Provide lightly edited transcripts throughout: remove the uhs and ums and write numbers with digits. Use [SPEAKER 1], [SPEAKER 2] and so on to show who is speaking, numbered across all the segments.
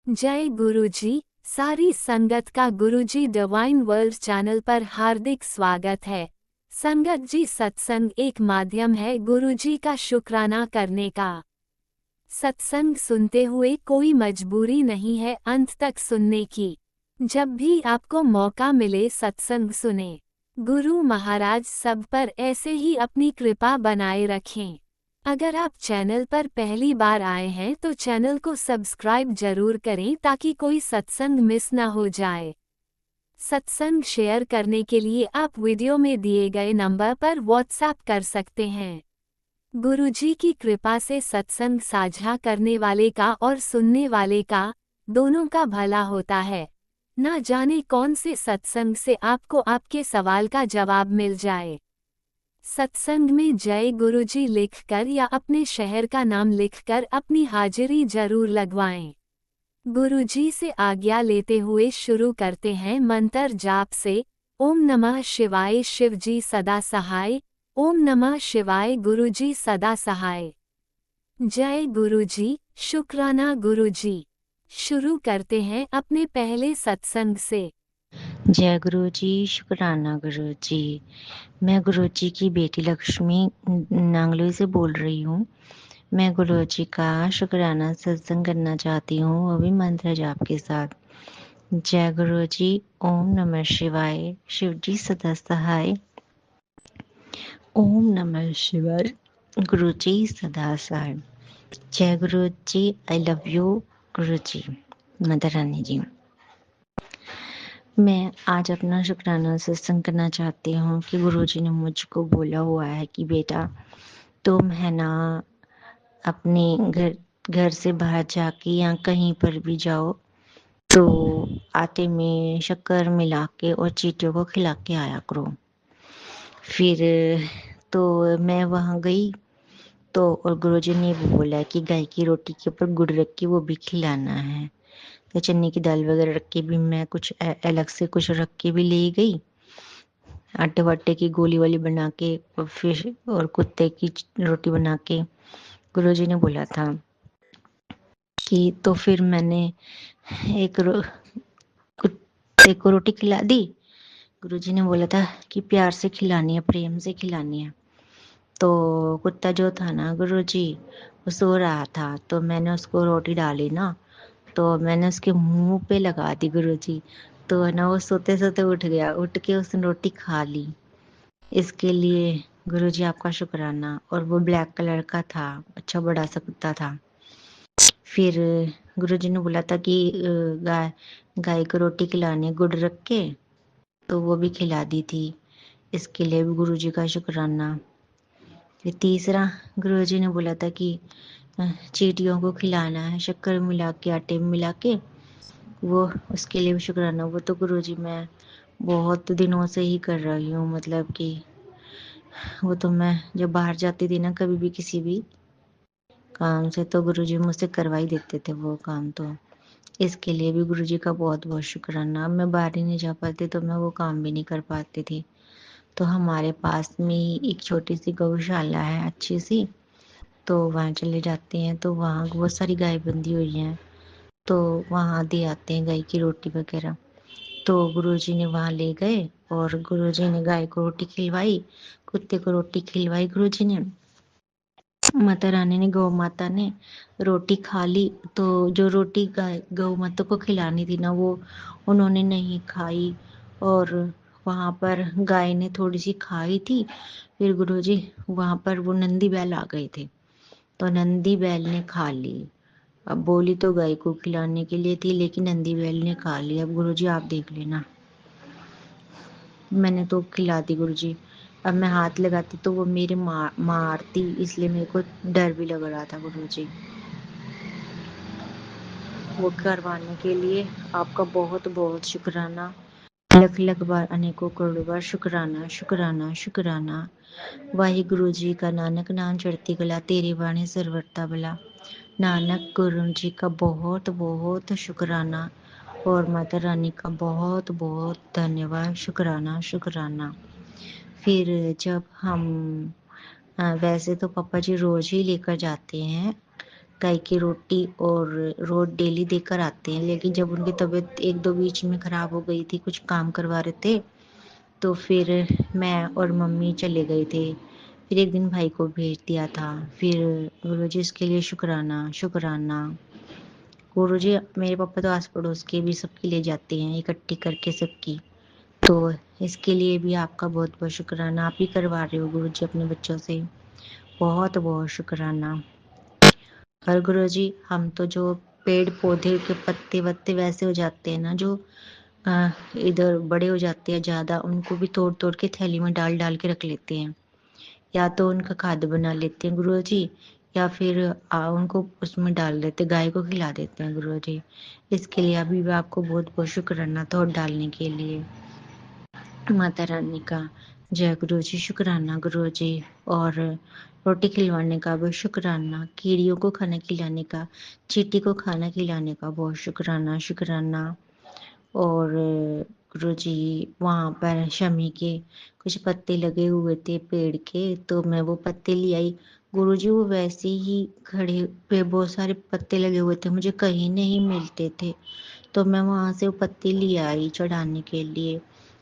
[SPEAKER 1] जय गुरुजी। सारी संगत का गुरुजी डिवाइन वर्ल्ड चैनल पर हार्दिक स्वागत है। संगत जी, सत्संग एक माध्यम है गुरुजी का शुक्राना करने का। सत्संग सुनते हुए कोई मजबूरी नहीं है अंत तक सुनने की। जब भी आपको मौका मिले सत्संग सुने। गुरु महाराज सब पर ऐसे ही अपनी कृपा बनाए रखें। अगर आप चैनल पर पहली बार आए हैं तो चैनल को सब्सक्राइब जरूर करें ताकि कोई सत्संग मिस ना हो जाए। सत्संग शेयर करने के लिए आप वीडियो में दिए गए नंबर पर व्हाट्सएप कर सकते हैं। गुरुजी की कृपा से सत्संग साझा करने वाले का और सुनने वाले का दोनों का भला होता है। ना जाने कौन से सत्संग से आपको आपके सवाल का जवाब मिल जाए। सत्संग में जय गुरुजी लिखकर या अपने शहर का नाम लिखकर अपनी हाजिरी जरूर लगवाएं। गुरुजी से आज्ञा लेते हुए शुरू करते हैं मंत्र जाप से। ओम नमः शिवाय शिवजी सदा सहाय। ओम नमः शिवाय गुरुजी सदा सहाय। जय गुरुजी, शुक्राना गुरुजी। शुरू करते हैं अपने पहले सत्संग से।
[SPEAKER 2] जय गुरु जी, शुक्राना गुरु जी। मैं गुरु जी की बेटी लक्ष्मी नांगलोई से बोल रही हूँ। मैं गुरु जी का शुक्राना सत्संग करना चाहती हूँ, वो भी मंत्र जाप के साथ। जय गुरु जी। ओम नमः शिवाय, शिव जी सदा सहाय। ओम नमः शिवाय, गुरु जी सदा सहाय। जय गुरु जी, आई love you Guru ji, mother रानी जी। मैं आज अपना शुक्राना सत्संग करना चाहती हूँ कि गुरुजी ने मुझको बोला हुआ है कि बेटा तुम है ना अपने घर से बाहर जाके या कहीं पर भी जाओ तो आटे में शक्कर मिला के और चींटियों को खिला के आया करो। फिर तो मैं वहाँ गई तो और गुरुजी ने बोला कि गाय की रोटी के ऊपर गुड़ रख के वो भी खिलाना है। तो चने की दाल वगैरह रख के भी मैं कुछ अलग से कुछ रख के भी ले गई, आटे वाटे की गोली वाली बना के और फिश और कुत्ते की रोटी बना के। गुरुजी ने बोला था कि तो फिर मैंने कुत्ते को रोटी खिला दी। गुरुजी ने बोला था कि प्यार से खिलानी है, प्रेम से खिलानी है। तो कुत्ता जो था ना गुरुजी, वो सो रहा था तो मैंने उसको रोटी डाली ना, तो मैंने उसके मुंह पे लगा दी गुरुजी। तो ना वो सोते सोते उठ गया, उठ के उसने रोटी खा ली। इसके लिए गुरुजी आपका शुक्राना। और वो ब्लैक कलर का था, अच्छा बड़ा सा कुत्ता था। फिर गुरुजी ने बोला था कि गाय को रोटी खिलाने गुड़ रख के, तो वो भी खिला दी थी। इसके लिए भी गुरुजी का शुक्राना। फिर तीसरा गुरुजी ने बोला था कि चींटियों को खिलाना है शक्कर मिला के, आटे में मिला के, वो उसके लिए भी शुक्राना। वो तो गुरुजी मैं बहुत दिनों से ही कर रही हूँ, मतलब कि वो तो मैं जब बाहर जाती थी ना कभी भी किसी भी काम से, तो गुरुजी मुझसे करवा ही देते थे वो काम। तो इसके लिए भी गुरुजी का बहुत बहुत शुक्राना। अब मैं बाहर ही नहीं जा पाती तो मैं वो काम भी नहीं कर पाती थी। तो हमारे पास में ही एक छोटी सी गौशाला है अच्छी सी, तो वहाँ चले जाते हैं तो वहाँ बहुत सारी गाय बंधी हुई हैं, तो वहाँ दे आते हैं गाय की रोटी वगैरह। तो गुरुजी ने वहाँ ले गए और गुरुजी ने गाय को रोटी खिलवाई, कुत्ते को रोटी खिलवाई गुरुजी ने। माता रानी ने, गौ माता ने रोटी खा ली। तो जो रोटी गाय गौ माता को खिलानी थी ना, वो उन्होंने नहीं खाई और वहाँ पर गाय ने थोड़ी सी खाई थी। फिर गुरुजी वहाँ पर वो नंदी बैल आ गए थे, तो नंदी बैल ने खा ली। अब बोली तो गाय को खिलाने के लिए थी, लेकिन नंदी बैल ने खा ली। अब गुरुजी आप देख लेना, मैंने तो खिला दी गुरुजी। अब मैं हाथ लगाती तो वो मेरे मारती, इसलिए मेरे को डर भी लग रहा था गुरुजी। वो करवाने के लिए आपका बहुत बहुत शुक्राना। लख लख बार, अनेकों करोड़ों बार शुक्राना शुक्राना शुक्राना। वाहिगुरु जी का नानक नाम चढ़ती कला, तेरी वाणी सरवरता भला। नानक गुरु जी का बहुत बहुत शुक्राना और माता रानी का बहुत बहुत धन्यवाद, शुक्राना शुक्राना। फिर जब हम वैसे तो पापा जी रोज ही लेकर जाते हैं गाय की रोटी और रोट डेली देकर आते हैं, लेकिन जब उनकी तबीयत एक दो बीच में ख़राब हो गई थी, कुछ काम करवा रहे थे, तो फिर मैं और मम्मी चले गए थे। फिर एक दिन भाई को भेज दिया था। फिर गुरुजी इसके लिए शुक्राना शुक्राना। गुरुजी मेरे पापा तो आस पड़ोस के भी सबके लिए जाते हैं, इकट्ठी करके सबकी। तो इसके लिए भी आपका बहुत बहुत शुक्राना। आप ही करवा रहे हो गुरुजी अपने बच्चों से, बहुत बहुत शुक्राना। और गुरुजी हम तो जो पेड़ पौधे के पत्ते वत्ते वैसे हो जाते हैं ना, जो इधर बड़े हो जाते हैं ज़्यादा, उनको भी तोड़ तोड़ के थैली में डाल डाल के रख लेते हैं। या तो उनका खाद बना लेते हैं गुरुजी, या फिर उनको उसमें डाल देते, गाय को खिला देते हैं गुरुजी। इसके लिए अभी भी आपको बहुत बहुत शुक्राना तोड़ डालने के लिए। माता रानी का जय गुरुजी, शुक्राना गुरुजी। और रोटी खिलवाने का भी शुक्राना, कीड़ियों को खाना खिलाने का, चींटी को खाना खिलाने का बहुत शुक्राना शुक्राना। और गुरुजी वहाँ पर शमी के कुछ पत्ते लगे हुए थे पेड़ के, तो मैं वो पत्ते ले आई। गुरुजी वो वैसे ही खड़े पे बहुत सारे पत्ते लगे हुए थे, मुझे कहीं नहीं मिलते थे, तो मैं वहाँ से वो पत्ते ले आई चढ़ाने के लिए।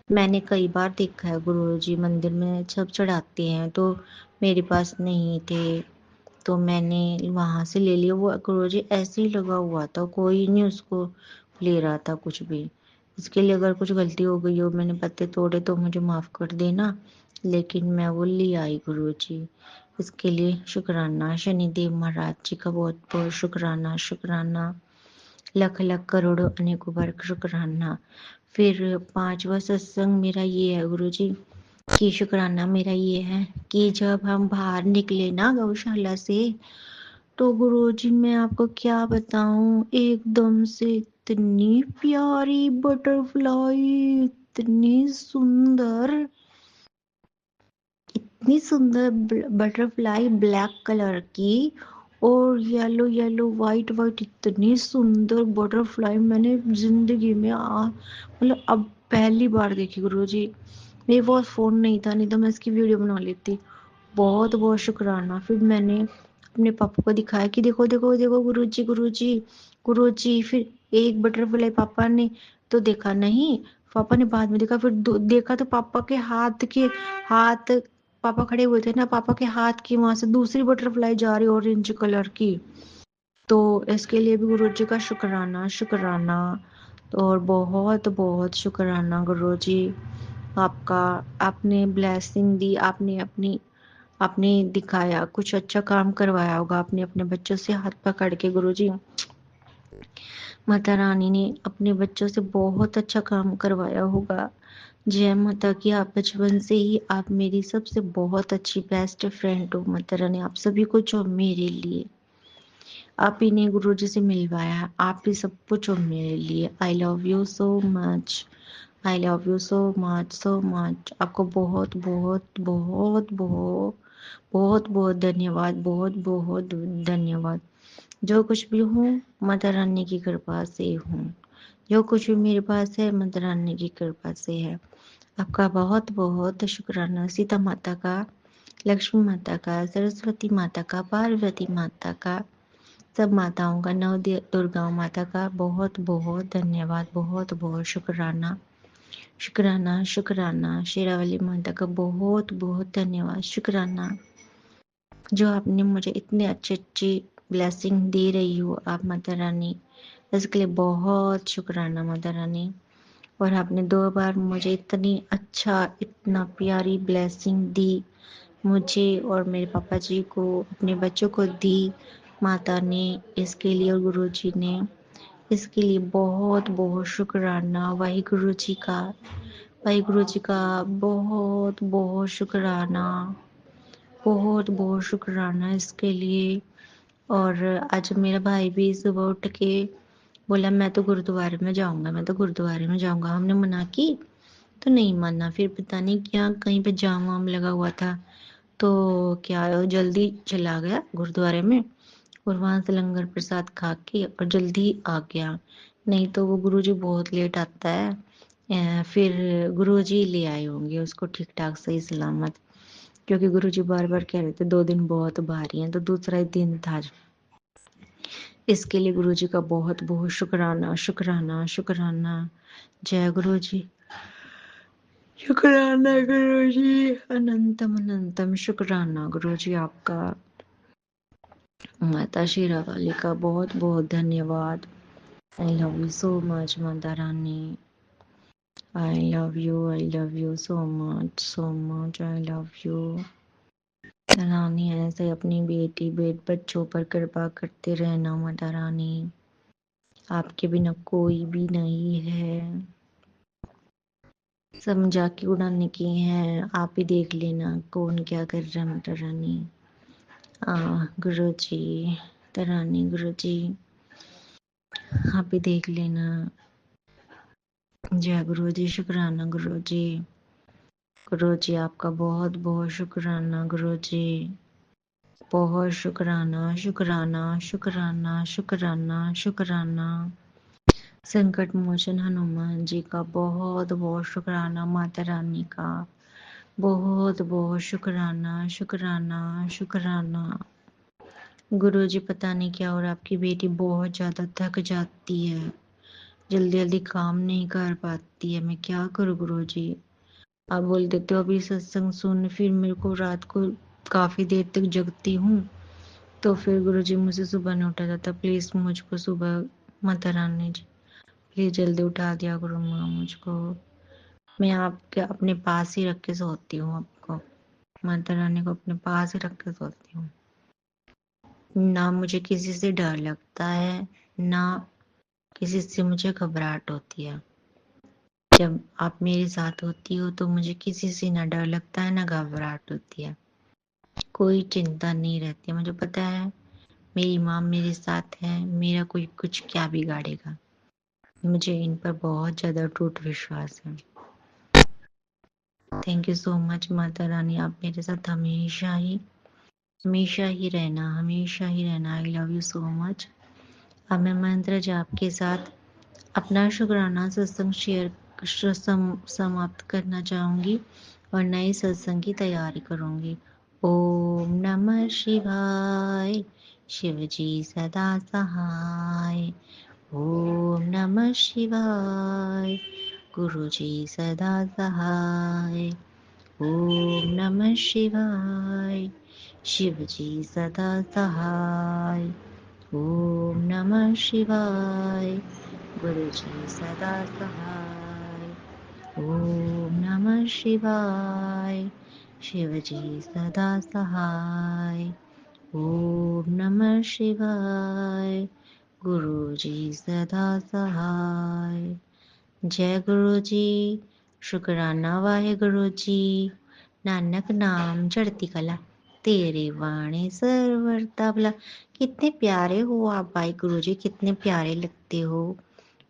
[SPEAKER 2] मैंने कई बार देखा है गुरुजी मंदिर में सब चढ़ाते हैं, तो मेरे पास नहीं थे, तो मैंने वहाँ से ले लिया। वो गुरुजी ऐसे ही लगा हुआ था, कोई नहीं उसको ले रहा था कुछ भी। इसके लिए अगर कुछ गलती हो गई हो, मैंने पत्ते तोड़े, तो मुझे माफ़ कर देना, लेकिन मैं वो ले आई गुरुजी। इसके लिए शुक्राना। शनिदेव महाराज जी का बहुत बहुत शुक्राना शुक्राना। लख लख करोड़ों अनेकों बार शुक्राना। फिर पांचवा सत्संग मेरा ये है गुरुजी, कि शुक्राना मेरा ये है कि जब हम बाहर निकले ना गौशाला से, तो गुरुजी मैं आपको क्या बताऊं, एकदम से इतनी प्यारी बटरफ्लाई, सुंदर इतनी सुंदर बटरफ्लाई, ब्लैक कलर की, और येलो येलो वाइट वाइट, इतनी सुंदर बटरफ्लाई मैंने जिंदगी में मतलब अब पहली बार देखी गुरुजी। मेरे पास फोन नहीं था, नहीं तो मैं इसकी वीडियो बना लेती। बहुत बहुत शुक्राना। फिर मैंने अपने पापा को दिखाया कि देखो देखो देखो गुरुजी गुरुजी गुरुजी। फिर एक बटरफ्लाई पापा ने तो देखा नहीं, पापा ने बाद में देखा, फिर देखा तो पापा के हाथ, पापा खड़े हुए थे ना, पापा के हाथ की वहां से दूसरी बटरफ्लाई जा रही ऑरेंज कलर की। तो इसके लिए भी गुरुजी का शुक्राना शुक्राना। और बहुत बहुत शुक्राना गुरुजी आपका। आपने ब्लेसिंग दी, आपने अपनी आपने दिखाया, कुछ अच्छा काम करवाया होगा आपने अपने बच्चों से हाथ पकड़ के गुरुजी। माता रानी ने अपने बच्चों से बहुत अच्छा काम करवाया होगा। जय माता की। आप बचपन से ही आप मेरी सबसे बहुत अच्छी बेस्ट फ्रेंड हो माता रानी, आप सभी कुछ हो मेरे लिए। आप ही ने गुरुजी से मिलवाया, आप ही सब कुछ हो मेरे लिए। आई love you so much, I love you so much so much. आपको बहुत बहुत बहुत बहुत बहुत बहुत धन्यवाद, बहुत बहुत धन्यवाद। जो कुछ भी हूँ माता रानी की कृपा से हूँ, जो कुछ भी मेरे पास है माता रानी की कृपा से है। आपका बहुत बहुत शुक्राना। सीता माता का, लक्ष्मी माता का, सरस्वती माता का, पार्वती माता का, सब माताओं का, नव दुर्गा माता का बहुत बहुत धन्यवाद, बहुत बहुत शुक्राना शुक्राना शुक्राना। शेरावाली माता का बहुत बहुत धन्यवाद, शुक्राना। जो आपने मुझे इतने अच्छे अच्छी ब्लेसिंग दे रही हो आप माता रानी, इसके लिए बहुत शुक्राना माता रानी। और आपने 2 बार मुझे इतनी अच्छा, इतना प्यारी ब्लेसिंग दी, मुझे और मेरे पापा जी को, अपने बच्चों को दी माता ने। इसके लिए और गुरु जी ने, इसके लिए बहुत बहुत शुक्राना। वाहिगुरु जी का, वाहिगुरु जी का बहुत बहुत शुक्राना, बहुत बहुत शुक्राना इसके लिए। और आज मेरा भाई भी सुबह उठ के बोला मैं तो गुरुद्वारे में जाऊंगा, मैं तो गुरुद्वारे में जाऊंगा। हमने मना की तो नहीं माना, फिर पता नहीं क्या कहीं पे जाम वाम लगा हुआ था, तो क्या जल्दी चला गया गुरुद्वारे में, और वहां से लंगर प्रसाद खा के और जल्दी आ गया। नहीं तो वो गुरुजी बहुत लेट आता है। फिर गुरुजी ले आए होंगे उसको ठीक ठाक सही सलामत, क्योंकि गुरुजी बार बार कह रहे थे 2 दिन बहुत भारी हैं, तो दूसरा ही दिन था। इसके लिए गुरु जी का बहुत बहुत शुक्राना शुक्राना शुक्राना। जय गुरु जी, शुक्राना गुरु जी, अनंतम अनंतम शुक्राना गुरु जी आपका। माता शेरावाली का बहुत बहुत धन्यवाद। I love you so much Mata Rani, I love you so much, I love you. Rani ऐसे अपनी बेटी बच्चों पर कृपा करते रहना माता रानी, आपके बिना कोई भी नहीं है, सब मजाक की उड़ाने की है, आप ही देख लेना कौन क्या कर रहा है माता रानी। गुरु जी तरानी गुरु जी आप ही देख लेना। जय गुरु जी, शुक्राना गुरु जी। गुरु जी आपका बहुत बहुत शुक्राना गुरु जी, बहुत शुक्राना शुक्राना शुक्राना शुक्राना शुक्राना। संकट मोचन हनुमान जी का बहुत बहुत शुक्राना, माता रानी का बहुत बहुत शुक्राना शुक्राना शुक्राना। गुरु जी पता नहीं क्या और आपकी बेटी बहुत ज्यादा थक जाती है, जल्दी जल्दी काम नहीं कर पाती है, मैं क्या करूँ गुरु जी। आप बोल देते हो अभी सत्संग सुन, फिर मेरे को रात को काफी देर तक जगती हूँ, तो फिर गुरु जी मुझे सुबह नहीं उठा जाता। प्लीज मुझको सुबह माता रानी जी प्लीज जल्दी उठा दिया करो माँ मुझको, मैं आपके अपने पास ही रख के सोती हूँ, आपको माता रानी को अपने पास ही रख के सोती हूँ। ना मुझे किसी से डर लगता है, ना किसी से मुझे घबराहट होती है। जब आप मेरे साथ होती हो तो मुझे किसी से ना डर लगता है ना घबराहट होती है, कोई चिंता नहीं रहती है। मुझे पता है मेरी माँ मेरे साथ है, मेरा कोई कुछ क्या बिगाड़ेगा। मुझे इन पर बहुत ज्यादा टूट विश्वास है। Thank you so much Mata रानी, आप मेरे साथ हमेशा ही रहना, हमेशा ही रहना। आई लव यू सो मच। अब मैं मंत्र जाप के साथ अपना शुक्राना सत्संग समाप्त करना चाहूंगी और नए सत्संग की तैयारी करूंगी। ओम नमः शिवाय, शिव जी सदा सहाय। ओम नमः शिवाय, गुरु जी सदा सहाय। ओम नमः शिवाय, शिव जी सदा सहाय। ओम नमः शिवाय, गुरु जी सदा सहाय। ओम नमः शिवाय, शिव जी सदा सहाय। ओम नमः शिवाय, गुरु जी सदा सहाय। जय गुरु जी, शुक्राना वाहे गुरु जी। नानक नाम चढ़ती कला, तेरे वाणी सरवरता भला। कितने प्यारे हो आप भाई गुरु जी, कितने प्यारे लगते हो।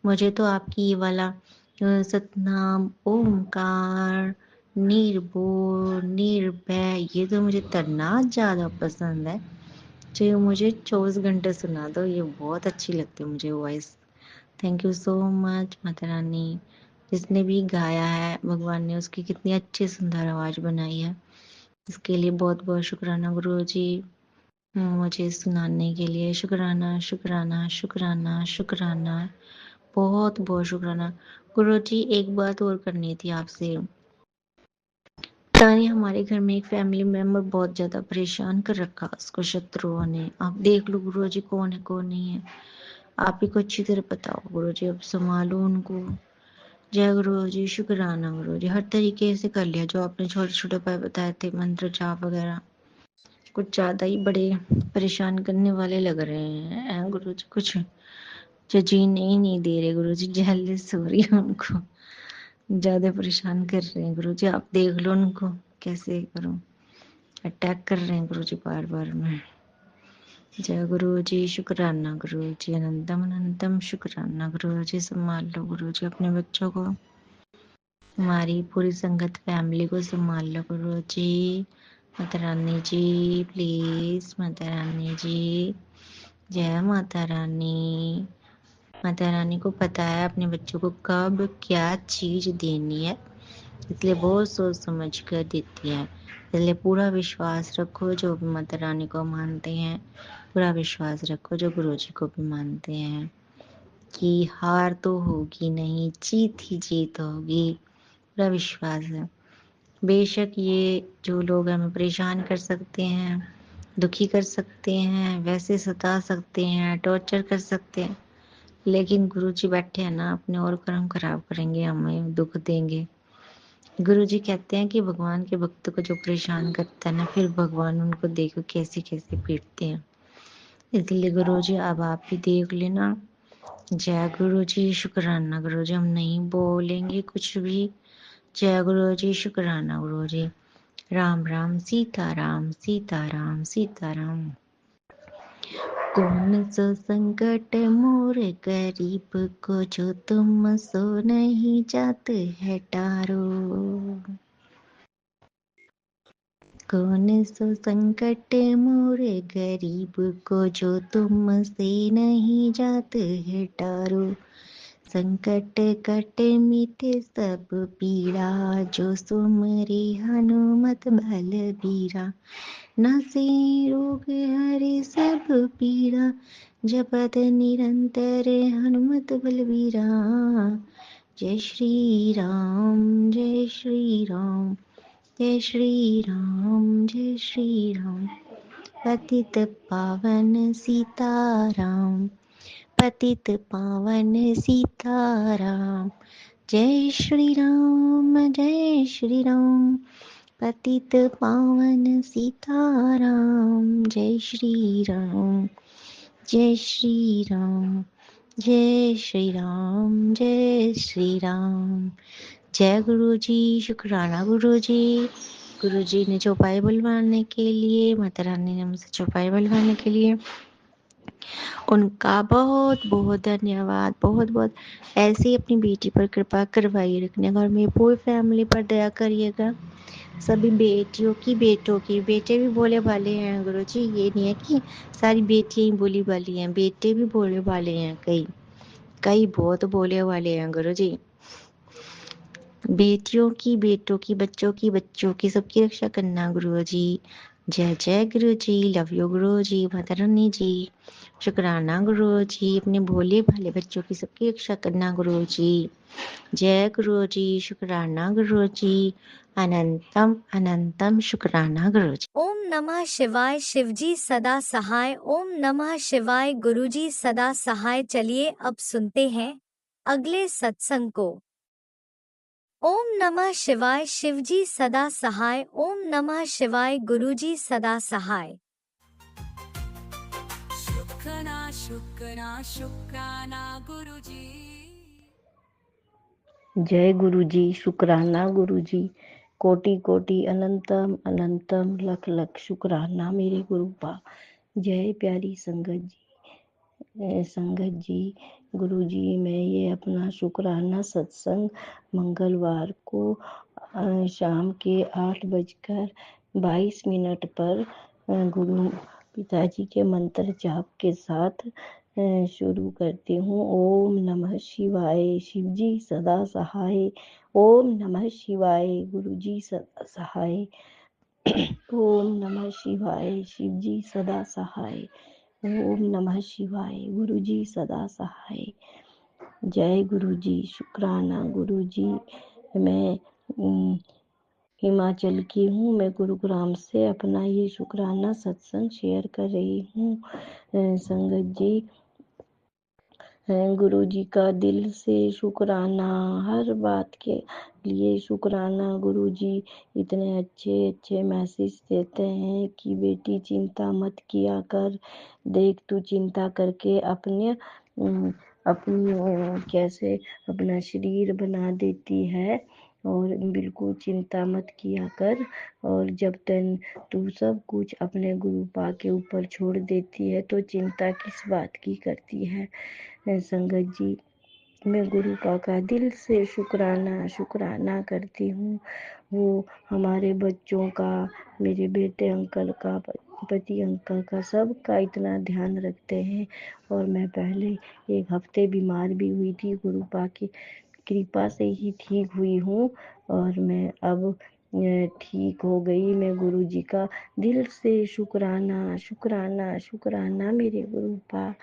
[SPEAKER 2] मुझे तो आपकी ये वाला सतनाम ओमकार निर्भय निर्भय, ये तो मुझे इतना ज्यादा पसंद है, जो मुझे 24 घंटे सुना दो, ये बहुत अच्छी लगती है मुझे voice. Thank you so much Mata रानी। जिसने भी गाया है भगवान ने उसकी कितनी अच्छी सुंदर आवाज बनाई है, इसके लिए बहुत बहुत शुक्राना गुरु जी, मुझे सुनाने के लिए शुक्राना शुक्राना शुक्राना शुक्राना, बहुत बहुत शुक्राना। गुरु जी एक बात और करनी थी आपसे। तानी हमारे घर में एक फैमिली मेंबर बहुत ज्यादा परेशान कर रखा उसको शत्रुओं ने। आप देख लो गुरु जी कौन है कौन नहीं है, आप ही को अच्छी तरह बताओ गुरु जी, अब संभालो उनको। जय गुरु जी, शुक्राना गुरु जी, हर तरीके से कर लिया जो आपने छोटे छोटे उपाय बताए थे, मंत्र जाप वगैरह, कुछ ज्यादा ही बड़े परेशान करने वाले लग रहे हैं गुरु जी, कुछ जो जीने ही नहीं दे रहे गुरु जी, जेलस हो रही है उनको, ज्यादा परेशान कर रहे हैं गुरु जी, आप देख लो उनको कैसे करो, अटैक कर रहे हैं गुरु जी बार बार में। जय गुरु जी, शुक्राना गुरु जी, अनंतम अनंतम शुक्राना गुरु जी, संभाल लो गुरु जी अपने बच्चों को, हमारी पूरी संगत फैमिली को संभाल लो गुरु जी। माता रानी जी प्लीज, माता रानी जी, जय माता रानी। माता रानी को पता है अपने बच्चों को कब क्या चीज देनी है, इसलिए बहुत सोच समझ कर देती है, इसलिए पूरा विश्वास रखो जो भी माता रानी को मानते हैं, पूरा विश्वास रखो, जो गुरुजी को भी मानते हैं, कि हार तो होगी नहीं, जीत ही जीत होगी। पूरा विश्वास है। बेशक ये जो लोग हमें परेशान कर सकते हैं, दुखी कर सकते हैं, वैसे सता सकते हैं, टॉर्चर कर सकते हैं, लेकिन गुरुजी बैठे हैं ना, अपने और कर्म खराब करेंगे, हमें दुख देंगे। गुरुजी कहते हैं कि भगवान के भक्त को जो परेशान करता है ना, फिर भगवान उनको देखो कैसे कैसे पीटते हैं। इसलिए गुरुजी अब आप भी देख लेना। जय गुरुजी, शुक्राना गुरुजी। हम नहीं बोलेंगे कुछ भी। जय गुरुजी, शुक्राना गुरुजी। राम राम, सीता राम, सीता राम, सीता राम। कौन सा संकट मोर गरीब को, जो तुम सो नहीं जाते है टारो। कौन सा संकट मोर गरीब को, जो तुम से नहीं जाते है टारो। संकट कट मिटे सब पीड़ा, जो सुमरे हनुमत बलबीरा। नासे रोग हरे सब पीड़ा, जपत निरंतर हनुमत बलबीरा। जय श्री राम, जय श्री राम, जय श्री राम, जय श्री राम। पतित पावन सीताराम, पतित पावन सीताराम। जय श्री राम, जय श्री राम। पतित पावन सीताराम। जय श्री राम, जय श्री राम, जय श्री राम, जय श्री राम। जय गुरुजी, शुक्राना गुरुजी। गुरुजी ने चौपाई बुलवाने के लिए, माता रानी ने मुझसे चौपाई बुलवाने के लिए, उनका बहुत बहुत धन्यवाद। बहुत बहुत ऐसे ही अपनी बेटी पर कृपा करवाई रखने का, और मेरी पूरी फैमिली पर दया करिएगा। सभी बेटियों की, बेटों की। बेटे भी बोले वाले हैं गुरुजी, ये नहीं है कि सारी बेटियां ही बोली वाली हैं, बेटे भी बोले वाले हैं। कई कई बहुत बोले वाले हैं गुरुजी। बेटियों की, बेटों की, बच्चों की, बच्चों की, सबकी रक्षा करना गुरुजी। जय जय गुरुजी, लव यू गुरुजी, माता रानी जी। शुक्राना गुरुजी, अपने भोले भाले बच्चों की सबकी रक्षा करना गुरुजी। जय गुरुजी, शुक्राना गुरुजी। अनंतम अनंतम शुक्राना गुरुजी।
[SPEAKER 1] ओम नमः शिवाय। शिवजी सदा सहाय। ओम नमः शिवाय। गुरुजी सदा सहाय। चलिए अब सुनते हैं अगले सत्संग को। ओम नमः शिवाय। शिवजी सदा सहाय। ओम नमः शिवाय। गुरुजी सदा सहाय।
[SPEAKER 3] शुक्राना शुक्राना शुक्राना गुरुजी।
[SPEAKER 4] जय गुरुजी, शुक्राना गुरुजी। कोटि कोटि अनंतम अनंतम लख लख शुक्राना मेरे गुरुपा। जय प्यारी संगत जी, संगत जी। गुरुजी, मैं ये अपना शुक्राना सत्संग मंगलवार को शाम के 8:22 पर गुरु पिताजी के मंत्र जाप के साथ शुरू करती हूँ। ओम नमः शिवाय, शिवजी सदा सहाय। ओम नमः शिवाय, गुरुजी सदा सहाय। ओम नमः शिवाय, शिवजी सदा सहाय। ओम नमः शिवाय, गुरुजी सदा सहाय। जय गुरुजी, शुक्राना गुरुजी। मैं हिमाचल की हूँ। मैं गुरुग्राम से अपना ये शुक्राना सत्संग शेयर कर रही हूँ। संगत जी, गुरु जी का दिल से शुक्राना, हर बात के लिए शुक्राना। गुरु जी इतने अच्छे अच्छे मैसेज देते हैं कि बेटी चिंता मत किया कर, देख तू चिंता करके अपनी कैसे अपना शरीर बना देती है, और बिल्कुल चिंता मत किया कर। और जब तक तू सब कुछ अपने गुरुपा के ऊपर छोड़ देती है तो चिंता किस बात की करती है। संगत जी, मैं गुरुपा का दिल से शुक्राना करती हूँ। वो हमारे बच्चों का, मेरे बेटे अंकल का, पति अंकल का, सबका इतना ध्यान रखते हैं। और मैं पहले 1 हफ्ते बीमार भी हुई थी, गुरुपा की कृपा से ही ठीक हुई हूँ। और मैं अब ठीक हो गई। मैं गुरु जी का दिल से शुक्राना शुक्राना शुक्राना मेरे गुरुपा।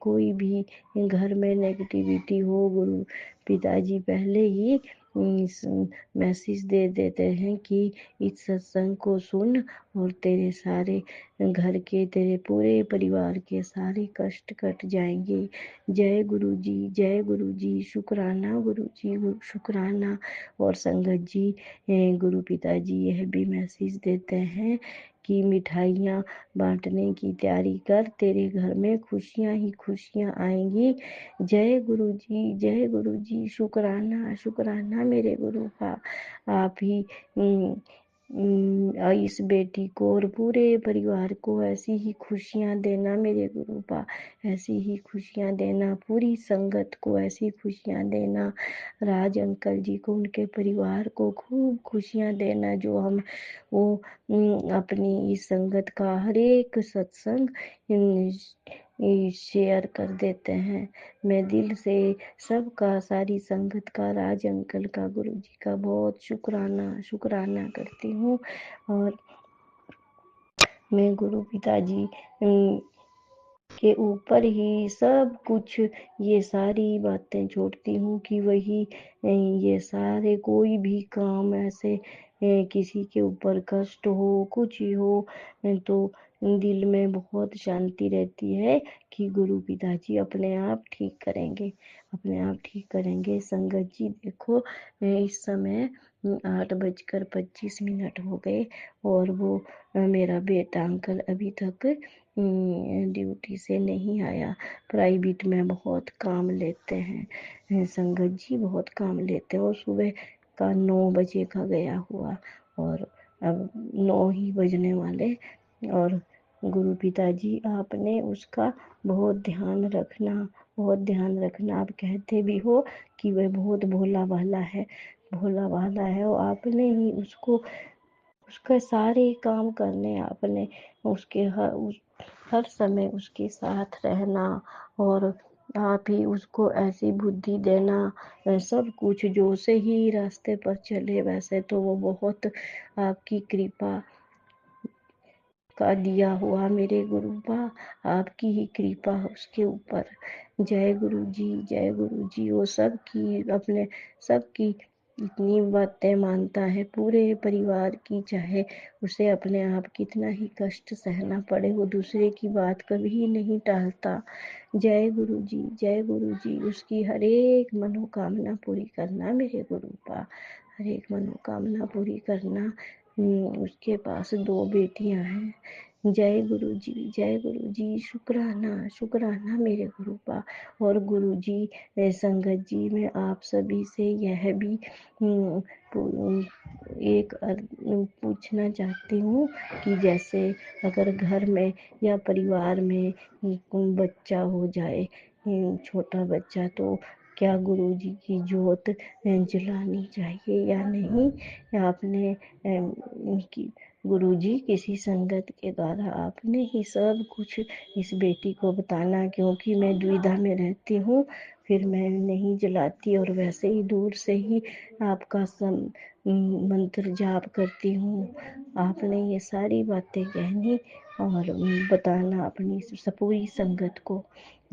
[SPEAKER 4] कोई भी घर में नेगेटिविटी हो, गुरु पिताजी पहले ही मैसेज दे देते हैं कि इस सत्संग को सुन और तेरे सारे घर के, तेरे पूरे परिवार के सारे कष्ट कट जाएंगे। जय गुरु जी, जय गुरु जी, शुक्राना गुरु जी, शुक्राना। और संगत जी, गुरु पिताजी यह भी मैसेज देते हैं कि मिठाइयाँ बांटने की तैयारी कर, तेरे घर में खुशियाँ ही खुशियाँ आएंगी। जय गुरु जी, जय गुरु जी, शुक्राना शुक्राना मेरे गुरु का। आप ही इस बेटी को और पूरे परिवार को ऐसी ही खुशियाँ देना मेरे गुरु पा, ऐसी ही खुशियाँ देना। पूरी संगत को ऐसी खुशियाँ देना। राज अंकल जी को, उनके परिवार को खूब खुशियाँ देना। जो हम वो अपनी इस संगत का हर एक सत्संग शेयर कर देते हैं। मैं दिल से सबका, सारी संगत का, राज अंकल का, गुरु जी का बहुत शुक्राना शुक्राना करती हूँ। और मैं गुरु पिताजी के ऊपर ही सब कुछ, ये सारी बातें छोड़ती हूँ कि वही ये सारे कोई भी काम ऐसे किसी के ऊपर कष्ट हो, कुछ ही हो, तो दिल में बहुत शांति रहती है कि गुरु पिताजी अपने आप ठीक करेंगे, अपने आप ठीक करेंगे। संगत जी देखो, इस समय 8:25 हो गए और वो मेरा बेटा अंकल अभी तक ड्यूटी से नहीं आया। प्राइवेट में बहुत काम लेते हैं संगत जी, बहुत काम लेते हैं। और सुबह का 9 बजे का गया हुआ और अब 9 ही बजने वाले। और गुरु पिताजी आपने उसका बहुत ध्यान रखना, बहुत ध्यान रखना। आप कहते भी हो कि वह बहुत भोला भाला है, भोला भाला है, और आपने ही उसको, उसका सारे काम करने, आपने उसके हर समय उसके साथ रहना, और आप ही उसको ऐसी बुद्धि देना, सब कुछ जो से ही रास्ते पर चले। वैसे तो वो बहुत आपकी कृपा का दिया हुआ मेरे गुरु बा, आपकी ही कृपा उसके ऊपर। जय गुरु जी, जय गुरु जी। वो सबकी, अपने सबकी इतनी बातें मानता है, पूरे परिवार की, चाहे उसे अपने आप कितना ही कष्ट सहना पड़े, वो दूसरे की बात कभी नहीं टालता। जय गुरु जी, जय गुरु जी। उसकी हर एक मनोकामना पूरी करना मेरे गुरु पा, हर एक मनोकामना पूरी करना। उसके पास 2 बेटियां हैं। जय गुरु जी, जय गुरु जी, शुक्राना शुक्राना मेरे गुरु पा। और गुरु जी, संगत जी, मैं आप सभी से यह भी एक पूछना चाहती हूँ कि जैसे अगर घर में या परिवार में बच्चा हो जाए, छोटा बच्चा, तो क्या गुरु जी की जोत जलानी चाहिए या नहीं? आपने की गुरु जी किसी संगत के द्वारा आपने ही सब कुछ इस बेटी को बताना, क्योंकि मैं दुविधा में रहती हूँ, फिर मैं नहीं जलाती और वैसे ही दूर से ही आपका मंत्र जाप करती हूँ। आपने ये सारी बातें कहनी और बताना अपनी पूरी संगत को।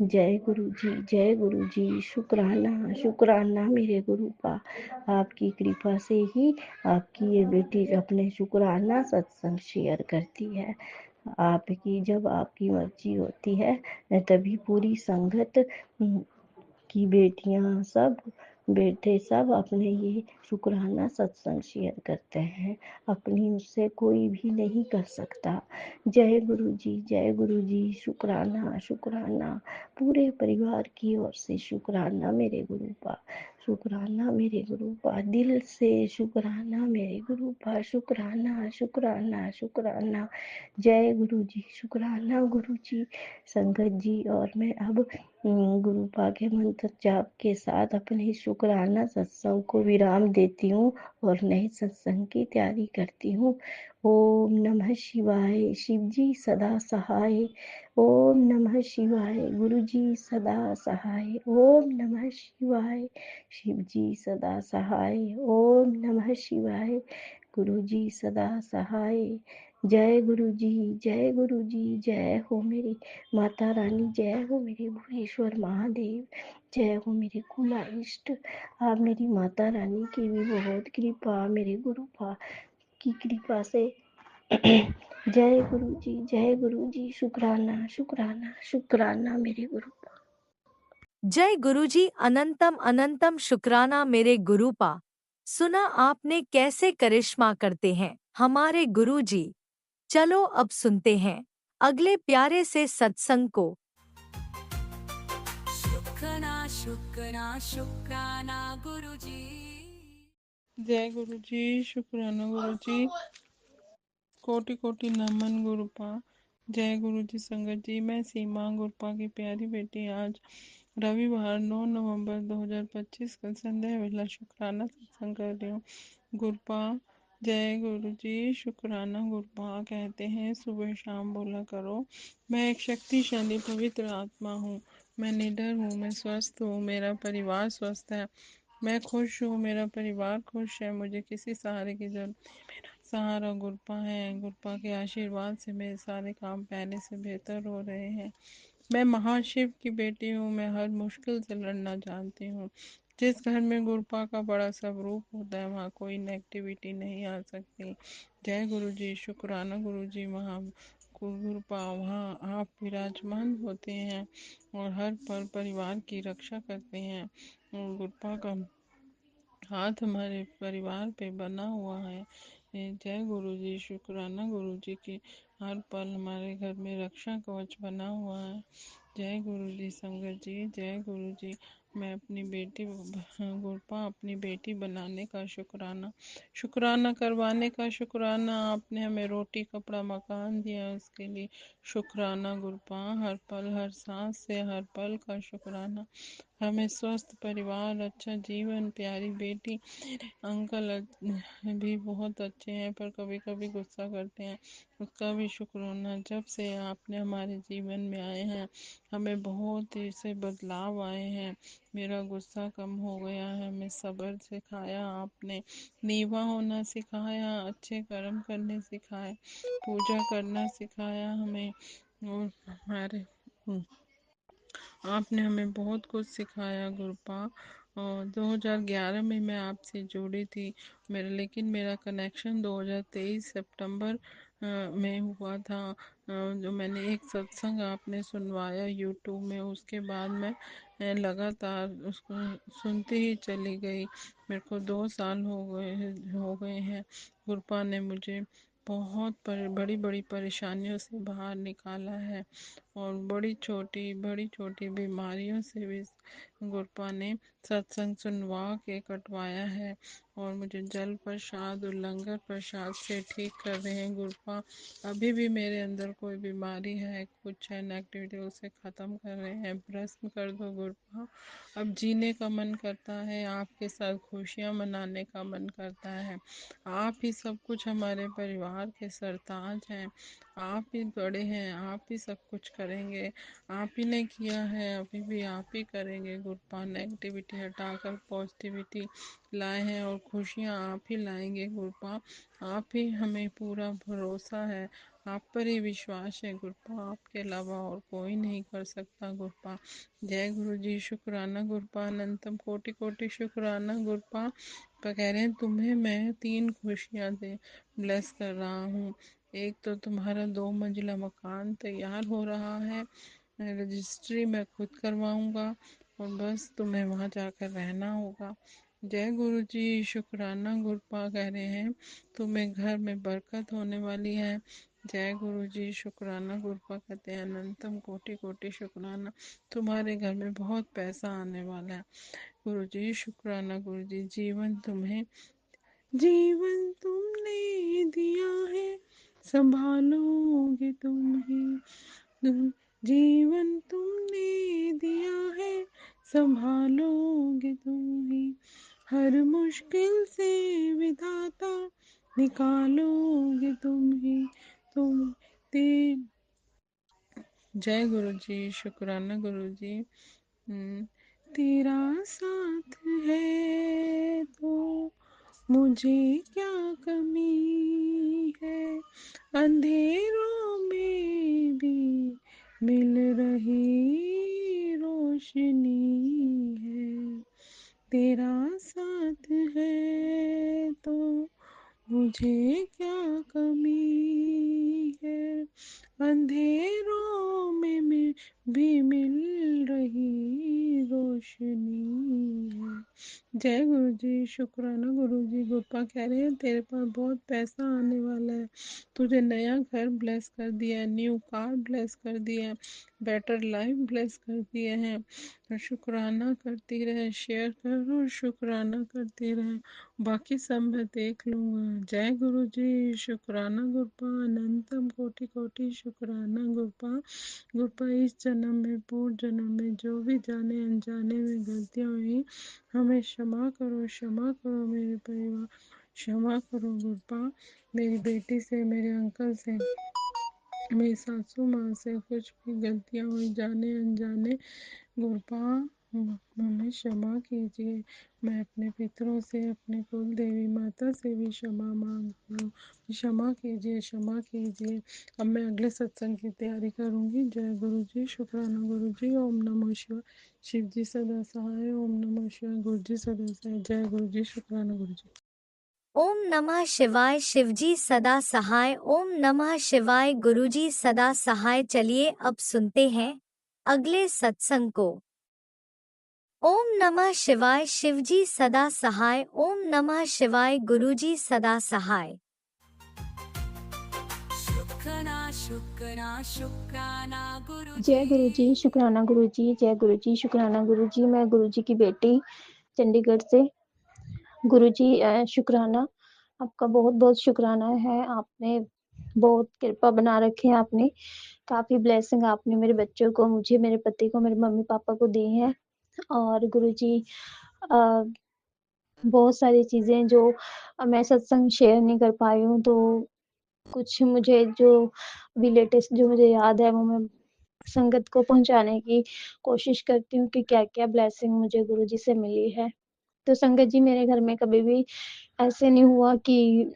[SPEAKER 4] जय गुरु जी, जय गुरु जी, शुक्राना शुक्राना मेरे गुरु का। आपकी कृपा से ही आपकी ये बेटी अपने शुक्राना सत्संग शेयर करती है। आपकी, जब आपकी मर्जी होती है तभी पूरी संगत की बेटियां, सब बेटे, सब अपने ये शुक्राना सत्संग शेयर करते हैं। अपनी उससे कोई भी नहीं कर सकता। जय गुरु जी, जय गुरु जी, शुक्राना शुक्राना पूरे परिवार की ओर से, शुक्राना मेरे गुरु पा, शुक्राना मेरे गुरु पा, दिल से शुक्राना मेरे गुरु पा, शुक्राना शुक्राना शुक्राना। जय गुरु जी, शुक्राना गुरु जी। संगत जी, और मैं अब गुरुपा के मंत्र जाप के साथ अपने शुक्राना सत्संग को विराम देती हूँ और नए सत्संग की तैयारी करती हूँ। ओम नमः शिवाय। शिव जी सदा सहाय। ओम नमः शिवाय। गुरु जी सदा सहाय। ओम नमः शिवाय। शिव जी सदा सहाय। ओम नमः शिवाय। गुरु जी सदा सहाय। जय गुरु जी, जय गुरु जी। जय हो मेरी माता रानी, जय हो मेरे भुवनेश्वर महादेव, जय हो मेरे कुला इष्ट। आप मेरी माता रानी की भी बहुत कृपा, मेरे गुरु की कृपा से। जय गुरु जी, जय गुरु जी। शुक्राना शुक्राना शुक्राना मेरे गुरु।
[SPEAKER 1] जय गुरुजी, अनंतम अनंतम शुक्राना मेरे गुरुपा। सुना आपने कैसे करिश्मा करते हैं हमारे गुरुजी। चलो अब सुनते हैं अगले प्यारे से सत्संग को।
[SPEAKER 3] शुक्राना शुक्राना शुक्राना गुरुजी।
[SPEAKER 5] जय गुरु जी, शुक्राना गुरु जी, कोटि कोटि नमन गुरुपा। जय गुरु जी संगत जी, मैं सीमा गुरुपा की प्यारी बेटी आज रविवार 9 नवंबर 2025 कल संध्या वेला शुक्राना सत्संग कर रही हूँ। गुरुपा जय गुरु जी, शुक्राना गुरुपा कहते हैं सुबह शाम बोला करो। मैं एक शक्तिशाली पवित्र आत्मा हूँ। मैं निडर हूँ, मैं स्वस्थ हूँ, मेरा परिवार स्वस्थ है, मैं खुश हूँ, मेरा परिवार खुश है, मुझे किसी सहारे की जरूरत नहीं। मेरा सहारा गुरुपा है। गुरुपा के आशीर्वाद से मेरे सारे काम पहले से बेहतर हो रहे हैं। मैं महाशिव की बेटी हूँ। मैं हर मुश्किल से लड़ना जानती हूँ। जिस घर में गुरुपा का बड़ा स्वरूप होता है वहाँ कोई नेगेटिविटी नहीं आ सकती। जय गुरु जी, शुक्राना गुरु जी। वहाँ गुरुपा वहाँ आप विराजमान होते हैं और हर पल परिवार की रक्षा करते हैं। और गुरुपा का हाथ हमारे परिवार पे बना हुआ है। जय गुरु जी, शुक्राना गुरु जी की हर पल हमारे घर में रक्षा कवच बना हुआ है। जय गुरु जी संगत जी, जय गुरु जी। मैं अपनी बेटी गुरपा अपनी बेटी बनाने का शुक्राना, शुक्राना करवाने का शुक्राना। आपने हमें रोटी कपड़ा मकान दिया उसके लिए शुक्राना गुरपा। हर पल हर सांस से हर पल का शुक्राना। हमें स्वस्थ परिवार, अच्छा जीवन, प्यारी बेटी। अंकल भी बहुत अच्छे हैं पर कभी कभी गुस्सा करते हैं, उसका भी शुक्र होना। जब से आपने हमारे जीवन में आए हैं हमें बहुत ही से बदलाव आए हैं। मेरा गुस्सा कम हो गया है, हमें सब्र सिखाया आपने, नीवा होना सिखाया, अच्छे कर्म करने सिखाए, पूजा करना सिखाया हमें। और हमारे आपने हमें बहुत कुछ सिखाया गुरुपा। और 2011 में मैं आपसे जुड़ी थी लेकिन मेरा कनेक्शन 2023 सितंबर में हुआ था। जो मैंने एक सत्संग आपने सुनवाया यूट्यूब में, उसके बाद मैं लगातार उसको सुनती ही चली गई। मेरे को 2 साल हो गए हैं। गुरुपा ने मुझे बहुत बड़ी बड़ी परेशानियों से बाहर निकाला है और बड़ी छोटी बीमारियों से भी गुरुपा ने सत्संग सुनवा के कटवाया है और मुझे जल प्रसाद और लंगर प्रसाद से ठीक कर रहे हैं गुरुपा। अभी भी मेरे अंदर कोई बीमारी है, कुछ है नेगेटिविटी, उसे ख़त्म कर रहे हैं। भस्म कर दो गुरुपा। अब जीने का मन करता है, आपके साथ खुशियाँ मनाने का मन करता है। आप ही सब कुछ हमारे परिवार के सरताज हैं, आप ही बड़े हैं, आप ही सब कुछ करेंगे। आप ही ने किया है, अभी भी आप ही करेंगे गुरुपा। नेगेटिविटी हटाकर पॉजिटिविटी लाए हैं और खुशियाँ आप ही लाएंगे गुरुपा। आप ही हमें पूरा भरोसा है, आप पर ही विश्वास है गुरुपा। आपके अलावा और कोई नहीं कर सकता गुरुपा। जय गुरु जी, शुक्राना गुरुपा, अनंतम कोटि कोटि शुक्राना गुरुपा। पर कह रहे हैं तुम्हें मैं 3 खुशियाँ दे ब्लेस कर रहा हूँ। एक तो तुम्हारा 2 मंजिला मकान तैयार हो रहा है, रजिस्ट्री मैं खुद करवाऊंगा और बस तुम्हें वहाँ जाकर रहना होगा। जय गुरु जी, शुक्राना गुरुपा कह रहे हैं तुम्हें घर में बरकत होने वाली है। जय गुरु जी, शुक्राना गुरुपा कहते हैं अनंतम कोटि कोटि शुक्राना, तुम्हारे घर में बहुत पैसा आने वाला है। गुरु जी शुक्राना गुरु जी। जीवन तुमने दिया है, संभालोगे तुम ही। जीवन तुमने दिया है, संभालोगे तुम ही। हर मुश्किल से विधाता निकालोगे तुम ते जय गुरु जी, शुक्राना गुरु जी। तेरा साथ है तो मुझे क्या कमी है, अंधेरों में भी मिल रही रोशनी है। तेरा साथ है तो मुझे क्या कमी है, अंधेरों में भी मिल रही रोशनी है। जय गुरु जी, शुक्राना गुरु जी। गोपा कह रहे हैं तेरे पास बहुत पैसा आने वाला है, तुझे नया घर ब्लेस कर दिया है, न्यू कार ब्लेस कर दिया है, बेटर लाइफ ब्लेस कर दिए हैं। और शुक्राना करती रहे, शेयर करो, शुक्राना करती रहे, बाकी सब मैं देख लूंगा। जय गुरु जी, शुक्राना गुरपा, अनंतम कोटि कोटि शुक्राना गुरपा। गुरपा इस जन्म में पूर्व जन्म में जो भी जाने अनजाने में गलतियां हुई, हमें क्षमा करो मेरे परिवार, क्षमा करो गुरपा। मेरी बेटी से, मेरे अंकल से, मेरी सासू माँ से कुछ भी गलतियां हुई जाने अनजाने, गुरपा हमें क्षमा कीजिए। मैं अपने पितरों से, अपने कुल देवी माता से भी क्षमा मांगती हूँ। क्षमा कीजिए, क्षमा कीजिए। अब मैं अगले सत्संग की तैयारी करूँगी। जय गुरु जी, शुक्राना गुरु जी। ओम नमः शिवाय। शिव जी सदा सहाय। ओम नमः शिवाय। गुरु जी सदा सहाय। जय गुरु जी, शुक्राना गुरु जी।
[SPEAKER 1] ओम नमः शिवाय। शिवजी सदा सहाय। ओम नमः शिवाय। गुरुजी सदा सहाय। चलिए अब सुनते हैं अगले सत्संग को। ओम नमः शिवाय। शिवजी सदा सहाय। ओम नमः शिवाय। गुरुजी सदा सहाय।
[SPEAKER 3] शुक्राना गुरु
[SPEAKER 4] जय गुरु जी,
[SPEAKER 3] जी।
[SPEAKER 4] शुक्राना गुरु जी, जय गुरु जी, शुक्राना गुरु जी। मैं गुरु जी की बेटी चंडीगढ़ से। गुरु जी शुक्राना, आपका बहुत बहुत शुक्राना है। आपने बहुत कृपा बना रखी है, आपने काफ़ी ब्लेसिंग आपने मेरे बच्चों को, मुझे, मेरे पति को, मेरे मम्मी पापा को दी हैं। और गुरु जी बहुत सारी चीज़ें जो मैं सत्संग शेयर नहीं कर पाई हूँ, तो कुछ मुझे जो अभी लेटेस्ट जो मुझे याद है वो मैं संगत को पहुँचाने की कोशिश करती हूँ कि क्या-क्या ब्लेसिंग मुझे गुरुजी से मिली है। तो संगत जी, मेरे घर में कभी भी ऐसे नहीं हुआ कि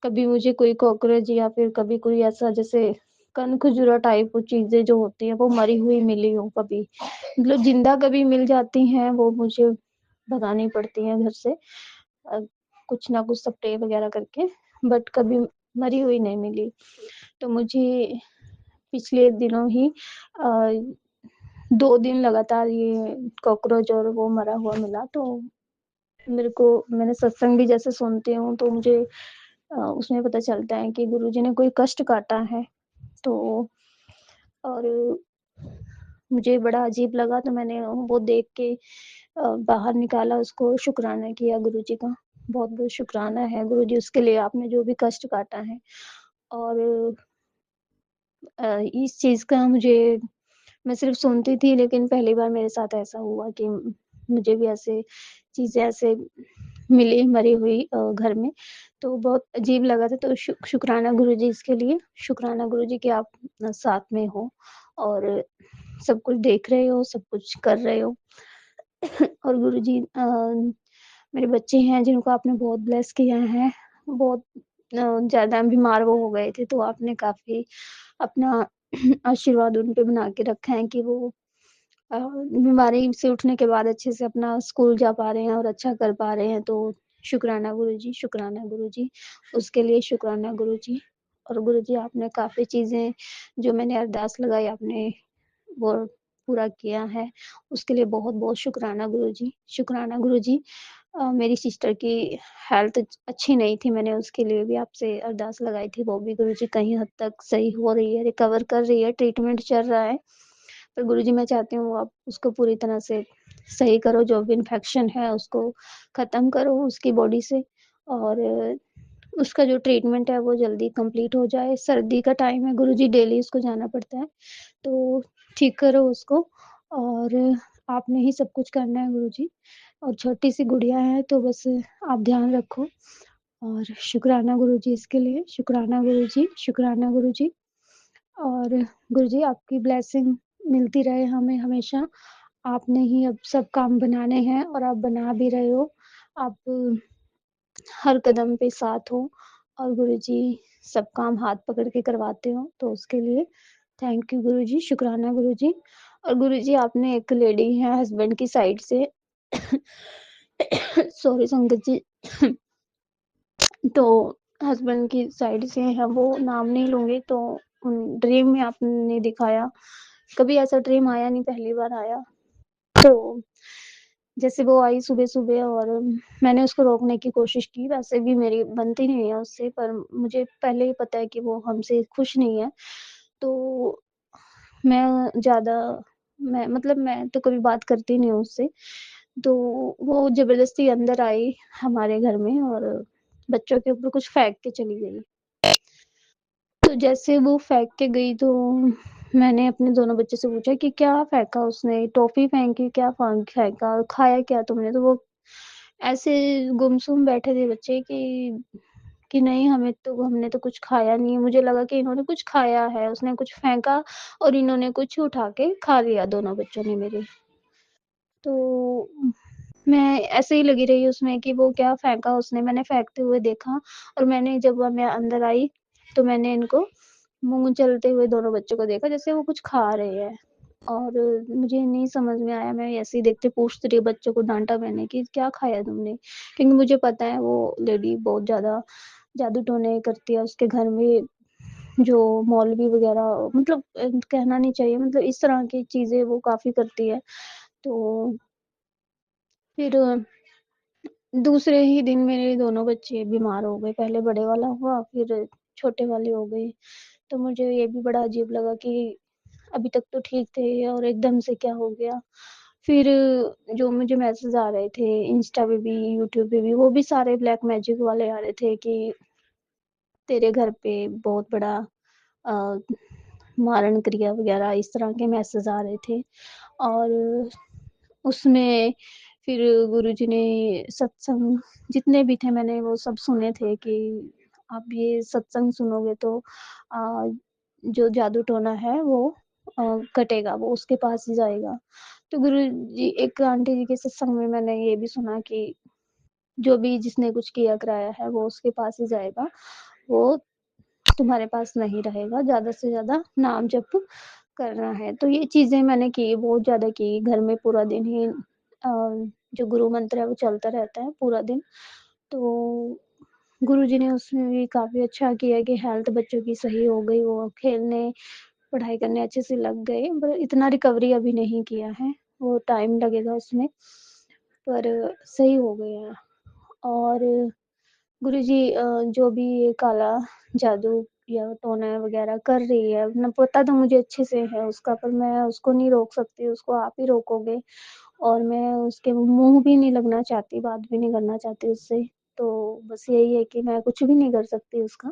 [SPEAKER 4] कभी मुझे कोई कॉकरोच या फिर कभी कोई ऐसा जैसे कनखजूरा टाइप चीज़ें जो होती हैं वो मरी हुई मिली हो कभी। मतलब ज़िंदा कभी मिल जाती हैं, वो मुझे भगानी पड़ती हैं घर से कुछ ना कुछ स्प्रे वगैरह करके, बट कभी मरी हुई नहीं मिली। तो मुझे पिछले दिनों ही 2 दिन लगातार ये कॉकरोच और वो मरा हुआ मिला, तो मैंने सत्संग भी जैसे सुनती हूँ तो मुझे उसमें पता चलता है कि गुरुजी ने कोई कष्ट काटा है। तो और मुझे बड़ा अजीब लगा, तो मैंने वो देख के बाहर निकाला उसको, शुक्राना किया गुरुजी का। बहुत-बहुत शुक्राना है गुरुजी, उसके लिए आपने जो भी कष्ट काटा है। और इस चीज़ का मैं सिर्फ़ सुनती थी, लेकिन पहली बार मेरे साथ ऐसा हुआ कि मुझे भी ऐसे चीज़ें ऐसे मिली मरी हुई घर में, तो बहुत अजीब लगा था। तो शुक्राना गुरुजी इसके लिए, शुक्राना गुरुजी कि आप साथ में हो और सब कुछ देख रहे हो, सब कुछ कर रहे हो। और गुरुजी मेरे बच्चे हैं जिनको आपने बहुत ब्लेस किया है, बहुत ज़्यादा बीमार वो हो गए थे, तो आपने काफ़ी अपना आशीर्वाद उन पे बना के रखा है कि वो बीमारी से उठने के बाद अच्छे से अपना स्कूल जा पा रहे हैं और अच्छा कर पा रहे हैं। तो शुक्राना गुरुजी, शुक्राना गुरुजी, उसके लिए शुक्राना गुरुजी। और गुरुजी आपने काफ़ी चीज़ें जो मैंने अरदास लगाई आपने वो पूरा किया है, उसके लिए बहुत-बहुत शुक्राना गुरुजी, शुक्राना गुरुजी। मेरी सिस्टर की हेल्थ अच्छी नहीं थी, मैंने उसके लिए भी आपसे अरदास लगाई थी, वो भी गुरुजी कहीं हद तक सही हो रही है, रिकवर कर रही है, ट्रीटमेंट चल रहा है। पर गुरुजी मैं चाहती हूँ आप उसको पूरी तरह से सही करो, जो भी इन्फेक्शन है उसको ख़त्म करो उसकी बॉडी से, और उसका जो ट्रीटमेंट है वो जल्दी कंप्लीट हो जाए। सर्दी का टाइम है गुरुजी, डेली उसको जाना पड़ता है, तो ठीक करो उसको। और
[SPEAKER 6] आपने ही सब कुछ करना है गुरुजी, और छोटी-सी गुड़िया है तो बस आप ध्यान रखो। और शुक्राना गुरुजी इसके लिए, शुक्राना गुरुजी, शुक्राना गुरुजी। और गुरुजी आपकी ब्लेसिंग मिलती रहे हमें हमेशा। आपने ही अब सब काम बनाने हैं और आप बना भी रहे हो। आप हर कदम पे साथ हो और गुरुजी सब काम हाथ पकड़ के करवाते हो, तो उसके लिए थैंक यू गुरुजी, शुक्राना गुरुजी। और गुरुजी आपने एक लेडी है हस्बैंड की साइड से सॉरी संगत जी तो हस्बैंड की साइड से है, वो नाम नहीं लूँगी, तो ड्रीम में आपने दिखाया, कभी ऐसा ड्रीम आया नहीं, पहली बार आया। तो जैसे वो आई सुबह-सुबह और मैंने उसको रोकने की कोशिश की, वैसे भी मेरी बनती नहीं है उससे, पर मुझे पहले ही पता है कि वो हमसे खुश नहीं है। तो मैं ज़्यादा मैं मतलब मैं तो कभी बात करती नहीं हूँ उससे। तो वो ज़बरदस्ती अंदर आई हमारे घर में और बच्चों के ऊपर कुछ फेंक के चली गई। तो जैसे वो फेंक के गई तो मैंने अपने दोनों बच्चों से पूछा कि क्या फेंका उसने? टॉफ़ी फेंकी, क्या फेंका? खाया क्या तुमने? तो वो ऐसे गुमसुम बैठे थे बच्चे कि नहीं हमने तो कुछ खाया नहीं है। मुझे लगा कि इन्होंने कुछ खाया है, उसने कुछ फेंका और इन्होंने कुछ उठा के खा लिया दोनों बच्चों ने मेरे। तो मैं ऐसे ही लगी रही उसमें कि वो क्या फेंका उसने, मैंने फेंकते हुए देखा और जब मैं अंदर आई तो मैंने इनको मुँह चलते हुए दोनों बच्चों को देखा जैसे वो कुछ खा रहे हैं। और मुझे नहीं समझ में आया, मैं ऐसे ही देखते पूछती रही बच्चों को, डाँटा मैंने कि क्या खाया तुमने? क्योंकि मुझे पता है वो लेडी बहुत ज़्यादा जादू-टोने करती है, उसके घर में जो मौलवी वग़ैरह मतलब कहना नहीं चाहिए, मतलब इस तरह की चीज़ें वो काफ़ी करती है। तो फिर दूसरे ही दिन मेरे दोनों बच्चे बीमार हो गए, पहले बड़े वाला हुआ, फिर छोटे वाले हो गए। तो मुझे ये भी बड़ा अजीब लगा कि अभी तक तो ठीक थे और एकदम से क्या हो गया। फिर जो मुझे मैसेज आ रहे थे इंस्टा पे भी, यूट्यूब पे भी, वो भी सारे ब्लैक मैजिक वाले आ रहे थे कि तेरे घर पे बहुत बड़ा अ, मारण क्रिया वगैरह इस तरह के मैसेज आ रहे थे। और उसमें फिर गुरुजी ने सत्संग जितने भी थे मैंने वो सब सुने थे कि आप ये सत्संग सुनोगे तो अ, जो जादू टोना है वो कटेगा, वो उसके पास ही जाएगा। तो गुरुजी एक आंटी जी के सत्संग में मैंने ये भी सुना कि जो भी जिसने कुछ किया कराया है वो उसके पास ही जाएगा, वो तुम्हारे पास नहीं रहेगा, ज़्यादा से ज़्यादा नाम जप करना है। तो ये चीज़ें मैंने की, बहुत ज़्यादा की, घर में पूरा दिन ही जो गुरु मंत्र है वो चलता रहता है पूरा दिन। तो गुरुजी ने उसमें भी काफ़ी अच्छा किया कि हेल्थ बच्चों की सही हो गई, वो खेलने, पढ़ाई करने अच्छे से लग गए, पर इतना रिकवरी अभी नहीं किया है, वो टाइम लगेगा उसमें, पर सही हो गए हैं। और गुरुजी जो भी ये काला जादू या टोना वगैरह कर रही है, ना पता तो मुझे अच्छे से है उसका, पर मैं उसको नहीं रोक सकती, उसको आप ही रोकोगे। और मैं उसके मुँह भी नहीं लगना चाहती, बात भी नहीं करना चाहती उससे। तो बस यही है कि मैं कुछ भी नहीं कर सकती उसका,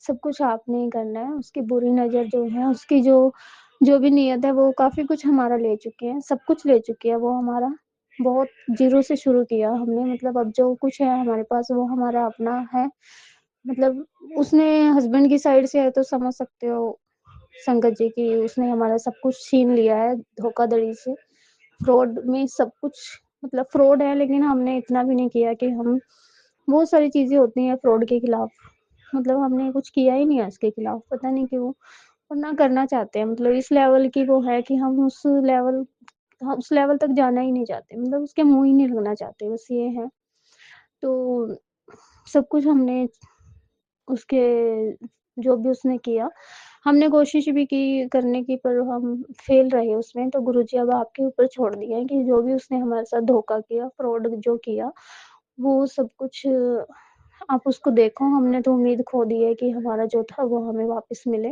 [SPEAKER 6] सब कुछ आपने ही करना है। उसकी बुरी नज़र जो है, उसकी जो भी नीयत है, वो काफ़ी कुछ हमारा ले चुकी है, सब कुछ ले चुकी है वो हमारा। बहुत ज़ीरो से शुरू किया हमने, मतलब अब जो कुछ है हमारे पास वो हमारा अपना है। मतलब उसने हस्बैंड की साइड से है तो समझ सकते हो संगत जी कि उसने हमारा सब कुछ छीन लिया है धोखाधड़ी से। फ्रॉड में सब कुछ, मतलब फ्रॉड है, लेकिन हमने इतना भी नहीं किया कि हम, बहुत सारी चीज़ें होती हैं फ्रॉड के खिलाफ, मतलब हमने कुछ किया ही नहीं है उसके खिलाफ, पता नहीं क्यों, और ना करना चाहते हैं। मतलब इस लेवल की वो है कि हम उस लेवल तक जाना ही नहीं चाहते, मतलब उसके मुँह ही नहीं लगना चाहते, बस ये है। तो सब कुछ हमने उसके जो भी उसने किया, हमने कोशिश भी की करने की, पर हम फ़ेल रहे उसमें। तो गुरुजी अब आपके ऊपर छोड़ दिए हैं कि जो भी उसने हमारे साथ धोखा किया, फ्रॉड जो किया, वो सब कुछ आप उसको देखो। हमने तो उम्मीद खो दी है कि हमारा जो था वो हमें वापस मिले।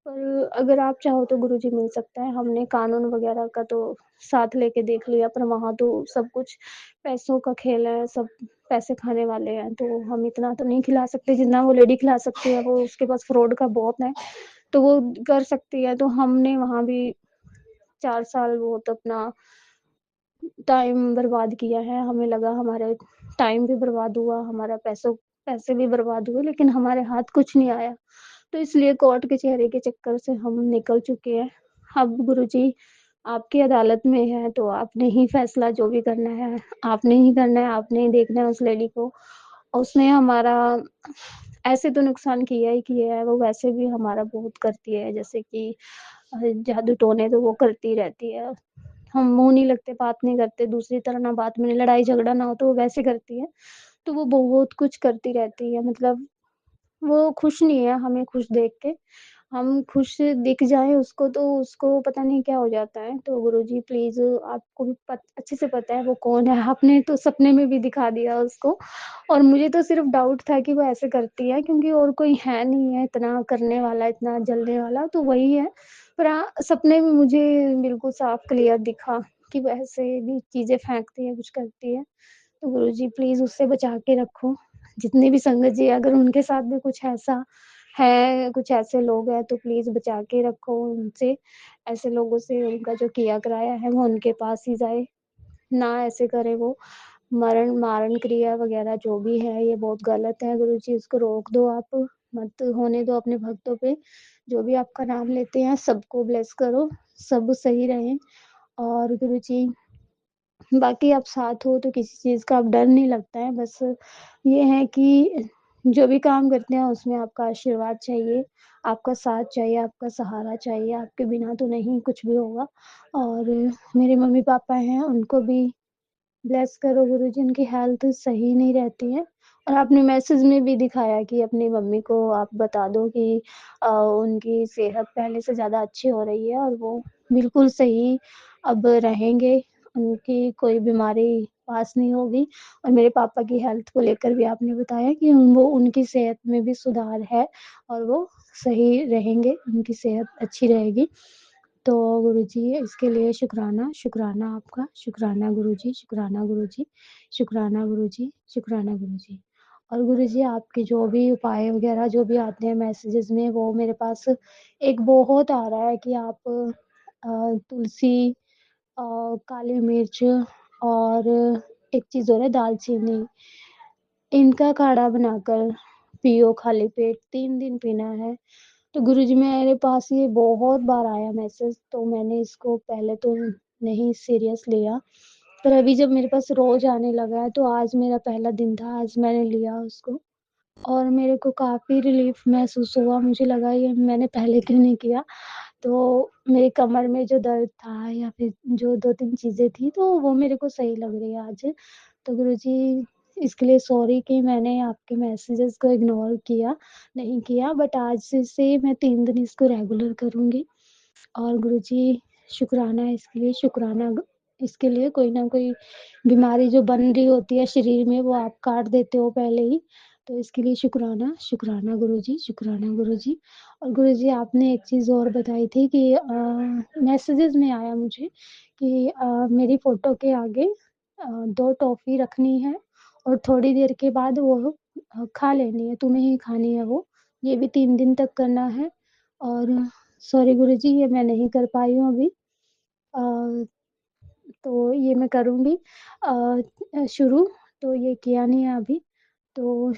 [SPEAKER 6] पर अगर आप चाहो तो गुरुजी मिल सकता है। हमने कानून वग़ैरह का तो साथ लेके देख लिया, पर वहाँ तो सब कुछ पैसों का खेल है, सब पैसे खाने वाले हैं, तो हम इतना तो नहीं खिला सकते जितना वो लेडी खिला सकती है, वो उसके पास फ्रॉड का बहुत है, तो वो कर सकती है। तो हमने वहाँ भी 4 साल बहुत अपना टाइम बर्बाद किया है, हमें लगा हमारा टाइम भी बर्बाद हुआ, हमारा पैसे भी बर्बाद हुए, लेकिन हमारे हाथ कुछ नहीं आया। तो इसलिए कोर्ट कचहरी के चक्कर से हम निकल चुके हैं। अब गुरुजी आपकी अदालत में है, तो आपने ही फैसला जो भी करना है, आपने ही करना है, आपने ही देखना है उस लेडी को। उसने हमारा ऐसे तो नुकसान किया ही किया है, वो वैसे भी हमारा बहुत करती है, जैसे कि जादू-टोने तो वो करती रहती है। हम मुँह नहीं लगते, बात नहीं करते, दूसरी तरह ना बात में लड़ाई-झगड़ा ना हो तो वो वैसे करती है। तो वो बहुत कुछ करती रहती है, मतलब वो खुश नहीं है हमें खुश देख के। हम खुश दिख जाएँ उसको तो उसको पता नहीं क्या हो जाता है। तो गुरुजी प्लीज़ आपको भी अच्छे से पता है वो कौन है, आपने तो सपने में भी दिखा दिया उसको और मुझे तो सिर्फ़ डाउट था कि वो ऐसे करती है क्योंकि और कोई है नहीं है इतना करने वाला, इतना जलने वाला तो वही है। पर सपने में मुझे बिल्कुल साफ क्लियर दिखा कि वो ऐसे भी चीज़ें फेंकती है, कुछ करती है। तो गुरुजी प्लीज़ उससे बचा के रखो। जितनी भी संगत जी अगर उनके साथ भी कुछ ऐसा है, कुछ ऐसे लोग हैं तो प्लीज़ बचा के रखो उनसे। ऐसे लोगों से उनका जो किया कराया है वो उनके पास ही जाए, ना ऐसे करे वो। मारण क्रिया वग़ैरह जो भी है ये बहुत गलत है गुरुजी इसको रोक दो आप, मत होने दो अपने भक्तों पे। जो भी आपका नाम लेते हैं सबको ब्लेस करो, सब सही रहें और गुरुजी बाकी आप साथ हो तो किसी चीज़ का अब डर नहीं लगता है, बस ये है कि जो भी काम करते हैं उसमें आपका आशीर्वाद चाहिए, आपका साथ चाहिए, आपका सहारा चाहिए, आपके बिना तो नहीं कुछ भी होगा। और मेरे मम्मी-पापा हैं उनको भी ब्लेस करो गुरुजी, उनकी हेल्थ सही नहीं रहती है और आपने मैसेज में भी दिखाया कि अपनी मम्मी को आप बता दो कि उनकी सेहत पहले से ज़्यादा अच्छी हो रही है और वो बिल्कुल सही अब रहेंगे, उनकी कोई बीमारी पास नहीं होगी और मेरे पापा की हेल्थ को लेकर भी आपने बताया कि वो उनकी सेहत में भी सुधार है और वो सही रहेंगे, उनकी सेहत अच्छी रहेगी। तो गुरुजी इसके लिए शुक्राना, शुक्राना आपका, शुक्राना गुरुजी, शुक्राना गुरुजी, शुक्राना गुरुजी, शुक्राना गुरुजी। और गुरुजी आपके जो भी उपाय वगैरह जो भी आते हैं मैसेजेस में वो मेरे पास एक बहुत आ रहा है कि आप तुलसी काली मिर्च और एक चीज़ और है दालचीनी, इनका काढ़ा बनाकर पियो खाली पेट 3 दिन पीना है। तो गुरुजी मेरे पास ये बहुत बार आया मैसेज तो मैंने इसको पहले तो नहीं सीरियस लिया। पर अभी जब मेरे पास रोज़ आने लगा है तो आज मेरा पहला दिन था, आज मैंने लिया उसको और मेरे को काफ़ी रिलीफ़ महसूस हुआ। मुझे लगा ये मैंने पहले क्यों नहीं किया? तो मेरी कमर में जो दर्द था या फिर जो 2-3 चीज़ें थी तो वो मेरे को सही लग रही है आज। तो गुरुजी इसके लिए सॉरी कि मैंने आपके मैसेजेस को इग्नोर किया नहीं किया बट आज से मैं 3 दिन इसको रेगुलर करूँगी। और गुरुजी शुक्राना इसके लिए शुक्राना इसके लिए कोई ना कोई बीमारी जो बन रही होती है शरीर में वो आप काट देते हो पहले ही। तो इसके लिए शुक्राना, शुक्राना गुरुजी, शुक्राना गुरुजी। और गुरुजी आपने एक चीज़ और बताई थी कि मैसेजेस में आया मुझे कि मेरी फ़ोटो के आगे 2 टॉफ़ी रखनी है और थोड़ी देर के बाद वो खा लेनी है, तुम्हें ही खानी है वो। ये भी 3 दिन तक करना है और सॉरी गुरुजी ये मैं नहीं कर पाई हूँ अभी। अ, तो ये मैं करूँगी शुरू, तो ये किया नहीं है अभी। तो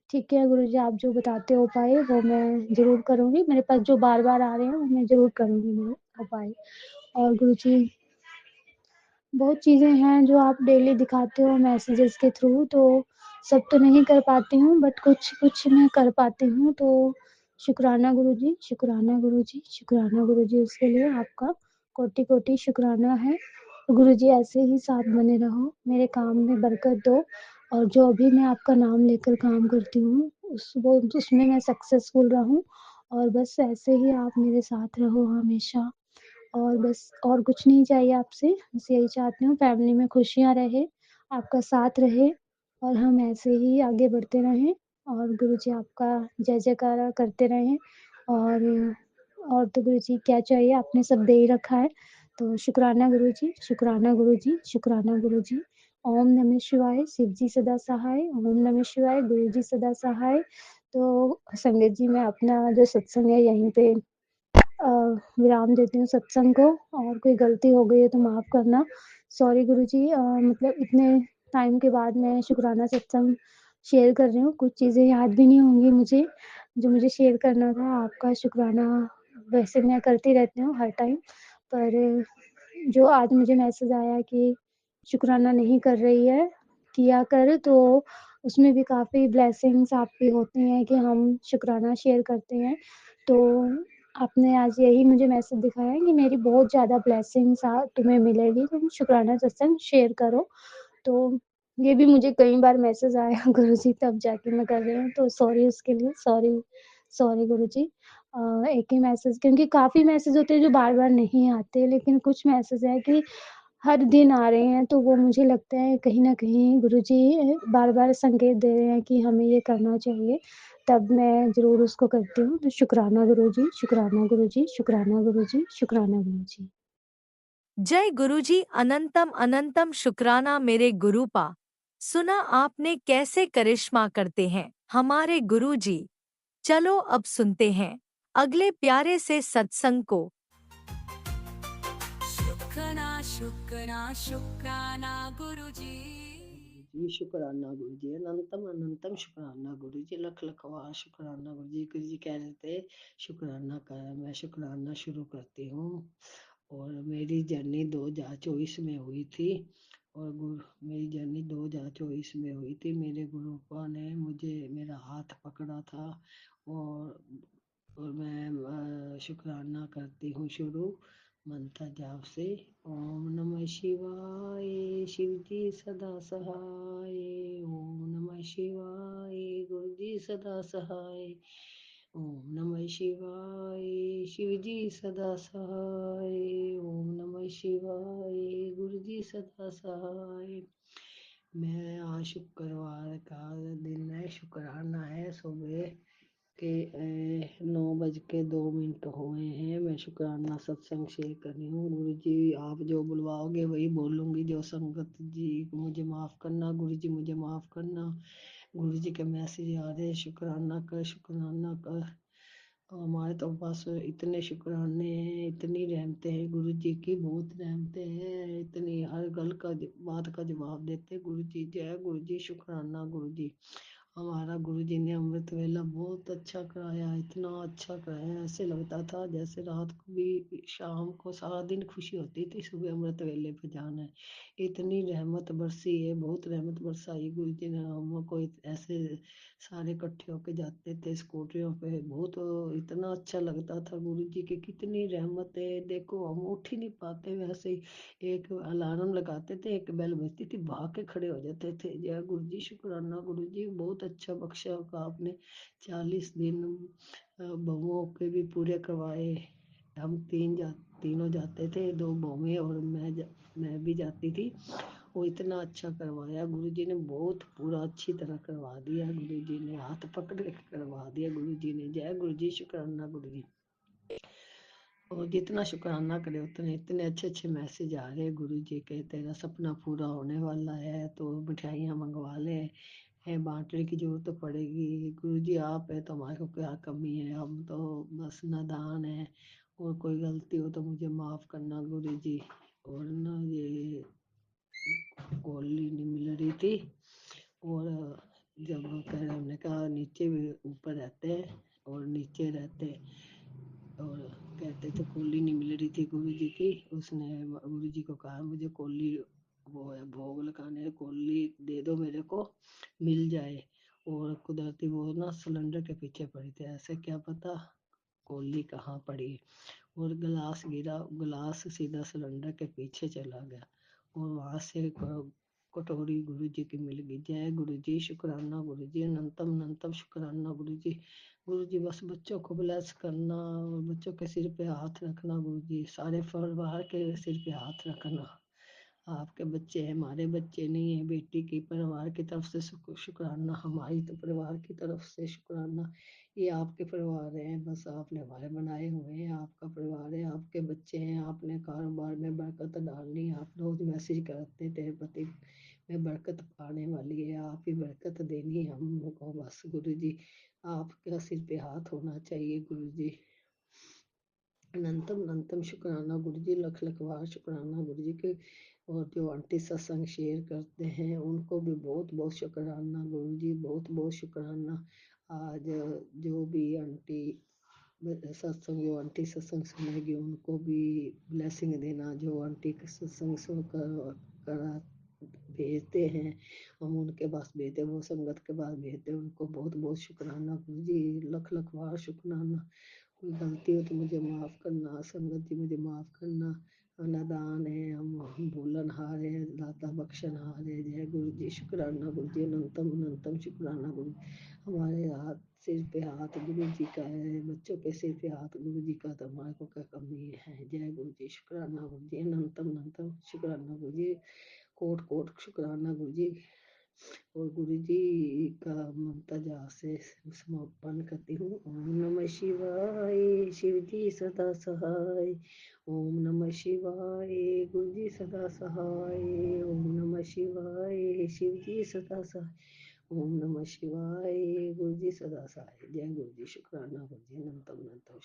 [SPEAKER 6] ठीक है गुरुजी आप जो बताते हो उपाय वो मैं ज़रूर करूँगी। मेरे पास जो बार-बार आ रहे हैं वो मैं ज़रूर करूँगी मैं उपाय। और गुरुजी बहुत चीज़ें हैं जो आप डेली दिखाते हो मैसेजेस के थ्रू तो सब तो नहीं कर पाती हूँ बट कुछ-कुछ मैं कर पाती हूँ। तो शुक्राना गुरुजी, शुक्राना गुरुजी, शुक्राना गुरुजी उसके लिए आपका कोटि-कोटि शुक्राना है। गुरुजी ऐसे ही साथ बने रहो, मेरे काम में बरकत दो और जो भी मैं आपका नाम लेकर काम करती हूँ उसमें मैं सक्सेसफुल रहूँ और बस ऐसे ही आप मेरे साथ रहो हमेशा। और बस और कुछ नहीं चाहिए आपसे, बस यही चाहती हूँ फैमिली में खुशियाँ रहे, आपका साथ रहे और हम ऐसे ही आगे बढ़ते रहें और गुरुजी आपका जय-जयकारा करते रहें और तो गुरुजी क्या चाहिए आपने सब दे ही रखा है। तो शुक्राना गुरुजी, शुक्राना गुरुजी, शुक्राना गुरुजी। ओम नमः शिवाय, शिव जी सदा सहाय, ओम नमः शिवाय, गुरु जी सदा सहाय। तो संगत जी मैं अपना जो सत्संग है यहीं पे विराम देती हूँ सत्संग को और कोई गलती हो गई है तो माफ़ करना। सॉरी गुरुजी, मतलब इतने टाइम के बाद मैं शुकराना सत्संग शेयर कर रही हूँ। कुछ चीज़ें याद भी नहीं होंगी मुझे, जो मुझे शेयर करना था। आपका शुकराना वैसे मैं करती रहती हूँ हर टाइम, पर जो आज मुझे मैसेज आया कि शुकराना नहीं कर रही है, किया कर, तो उसमें भी काफ़ी ब्लेसिंग्स आपकी होती हैं कि हम शुकराना शेयर करते हैं। तो आपने आज यही मुझे मैसेज दिखाया है कि मेरी बहुत ज़्यादा ब्लेसिंग्स तुम्हें मिलेगी, तुम शुकराना सत्संग शेयर करो। तो ये भी मुझे कई बार मैसेज आया गुरुजी, तब जाके मैं कर रही हूँ, तो सॉरी उसके लिए, सॉरी, सॉरी गुरुजी। एक ही मैसेज, क्योंकि काफ़ी मैसेज होते हैं जो बार-बार नहीं आते, लेकिन कुछ मैसेज है कि हर दिन आ रहे हैं, तो वो मुझे लगता है कहीं न कहीं गुरुजी बार-बार संकेत दे रहे हैं कि हमें ये करना चाहिए, तब मैं ज़रूर उसको करती हूँ। तो शुकराना गुरुजी, शुकराना गुरुजी, शुकराना गुरुजी, शुकराना गुरुजी।
[SPEAKER 1] जय गुरुजी, अनंतम अनंतम शुक्राना मेरे गुरुपा। सुना आपने कैसे करिश्मा करते हैं हमारे गुरुजी। चलो अब सुनते हैं अगले प्यारे से सत्संग को।
[SPEAKER 3] शुक्राना शुक्राना शुक्राना गुरुजी
[SPEAKER 7] जी शुक्राना गुरु जी, अनंतम अनंतम शुक्राना गुरु जी, लख लखवार शुक्राना गुरु जी। गुरु जी कह रहे थे शुक्राना कर, मैं शुक्राना शुरू करती हूँ। और मेरी जर्नी 2024 में हुई थी, और मेरी जर्नी 2024 में हुई थी। मेरे गुरुपा ने मुझे मेरा हाथ पकड़ा था, और मैं शुक्राना करती हूँ शुरू मंत्र जाप से। ओम नमः शिवाय, शिव जी सदा सहाय। ओम नमः शिवाय, गुरु जी सदा सहाय। ओम नमः शिवाय, शिव जी सदा सहाय। ओम नमः शिवाय, गुरु जी सदा सहाय। मैं आज शुक्रवार का दिन है, शुक्राना है। सुबह के 9:02 हुए हैं। मैं शुक्राना सत्संग शेयर कर रही हूँ। गुरु जी आप जो बुलवाओगे वही बोलूँगी। जो संगत जी मुझे माफ़ करना, गुरु जी मुझे माफ़ करना। गुरु जी के मैसेज आ रहे, शुक्राना कर, शुक्राना कर। हमारे तो पास इतने शुक्राने हैं, इतनी रहमतें हैं गुरु जी की, बहुत रहमतें हैं। इतनी हर गल का बात का जवाब देते गुरु जी। जय गुरु जी, शुक्राना गुरु जी। हमारा गुरु जी ने अमृत वेला बहुत अच्छा कराया, इतना अच्छा कराया, ऐसे लगता था जैसे रात को भी शाम को सारा दिन खुशी होती थी सुबह अमृत वेले पे जाना है। इतनी रहमत बरसी है, बहुत रहमत बरसाई गुरु जी ने हमको। ऐसे सारे इकट्ठे होके जाते थे स्कूटरियों पे, बहुत इतना अच्छा लगता था गुरु जी की कितनी रहमत है। देखो हम उठ ही नहीं पाते, वैसे ही एक अलार्म लगाते थे, एक बेल बजती थी, भाग के खड़े हो जाते थे। जय गुरु जी, शुक्राना गुरु जी, बहुत अच्छा बख्शा का आपने। 40 दिन बहुओं के भी पूरे करवाए। हम तीनों जाते थे, 2 बहुएं और मैं भी जाती थी। वो इतना अच्छा करवाया गुरु जी ने, बहुत पूरा अच्छी तरह करवा दिया गुरु जी ने, हाथ पकड़ के करवा दिया गुरु जी ने। जय गुरु जी, शुक्राना गुरु जी। और जितना शुक्राना करे उतने इतने अच्छे अच्छे मैसेज आ रहे गुरु जी के, तेरा सपना पूरा होने वाला है तो मिठाइयाँ मंगवा ले, है बांटने की जरूरत तो पड़ेगी। गुरु जी आप है तो हमारे को क्या कमी है, हम तो बस नादान है, और कोई गलती हो तो मुझे माफ़ करना गुरु जी। और ना ये गोली नहीं मिल रही थी, और जब कह रहे हमने कहा नीचे भी ऊपर रहते हैं और नीचे रहते, और कहते थे कोली नहीं मिल रही थी गुरु जी की। उसने गुरु जी को कहा मुझे कोली, वो है भोग लगाने, कोली दे दो मेरे को, मिल जाए। और कुदरती वो ना सिलेंडर के पीछे पड़ी थी, ऐसे क्या पता कोली कहाँ पड़ी, और गिलास गिरा, गिलास सीधा सिलेंडर के पीछे चला गया, और वहां से कटोरी गुरु जी की मिल गई। जय गुरु जी, शुक्राना गुरु जी, अनंतम अनंतम शुक्राना गुरु जी। गुरु जी बस बच्चों को ब्लेस करना, और बच्चों के सिर पे हाथ रखना गुरु जी, सारे परिवार के सिर पे हाथ रखना। आपके बच्चे हैं, हमारे बच्चे नहीं है, बेटी की परिवार की तरफ से शुक्राना, हमारी तो परिवार की तरफ से शुक्राना। ये आपके परिवार हैं, बस आपने हमारे बनाए हुए हैं, आपका परिवार है, आपके बच्चे हैं, आपने कारोबार में बरकत डालनी। आप रोज मैसेज करते थे पति में बरकत पाने वाली है, आप ही बरकत देनी है हमको बस गुरु जी। आपका सिर पे हाथ होना चाहिए गुरु जी। अनंतम अनंतम शुक्राना गुरु जी, लख लख बार शुक्राना गुरु जी के। और जो आंटी सत्संग शेयर करते हैं उनको भी बहुत बहुत शुक्राना गुरु जी, बहुत बहुत शुक्राना। आज जो भी आंटी सत्संग, जो आंटी सत्संग सुनेगी उनको भी ब्लेसिंग देना। जो आंटी सत्संग सुन करा भेजते हैं, हम उनके पास भेजते, वो संगत के पास भेजते, उनको बहुत बहुत शुक्राना गुरु जी, लख लख बार शुक्राना। कोई गलती हो तो मुझे माफ़ करना, संगत जी मुझे माफ़ करना। नादान है हम भूलन हार है, दाता बख्शन हार है। जय गुरु जी, शुक्राना गुरु जी, अनंतम अनंतम शुक्राना गुरु। हमारे हाथ सिर पे हाथ गुरु जी का है, बच्चों के सिर पे हाथ गुरु जी का, तो हमारे को क्या कमी है। जय गुरु जी, शुक्राना गुरु जी, अनंतम अनंतम शुक्राना गुरु जी, कोट कोट शुक्राना गुरु जी। और गुरु जी का ममता जा से समर्पण करती हूँ। ओम नमः शिवाय, शिव जी सदा सहाय। ओम नमः शिवाय, गुरु जी सदा सहाय। ओम नमः शिवाय, शिव जी सदा सहाय। ओम नमः शिवाय, गुरु जी सदा सहाय। जय गुरु जी, शुक्राना गुरु जी, अनंतम अनंतम।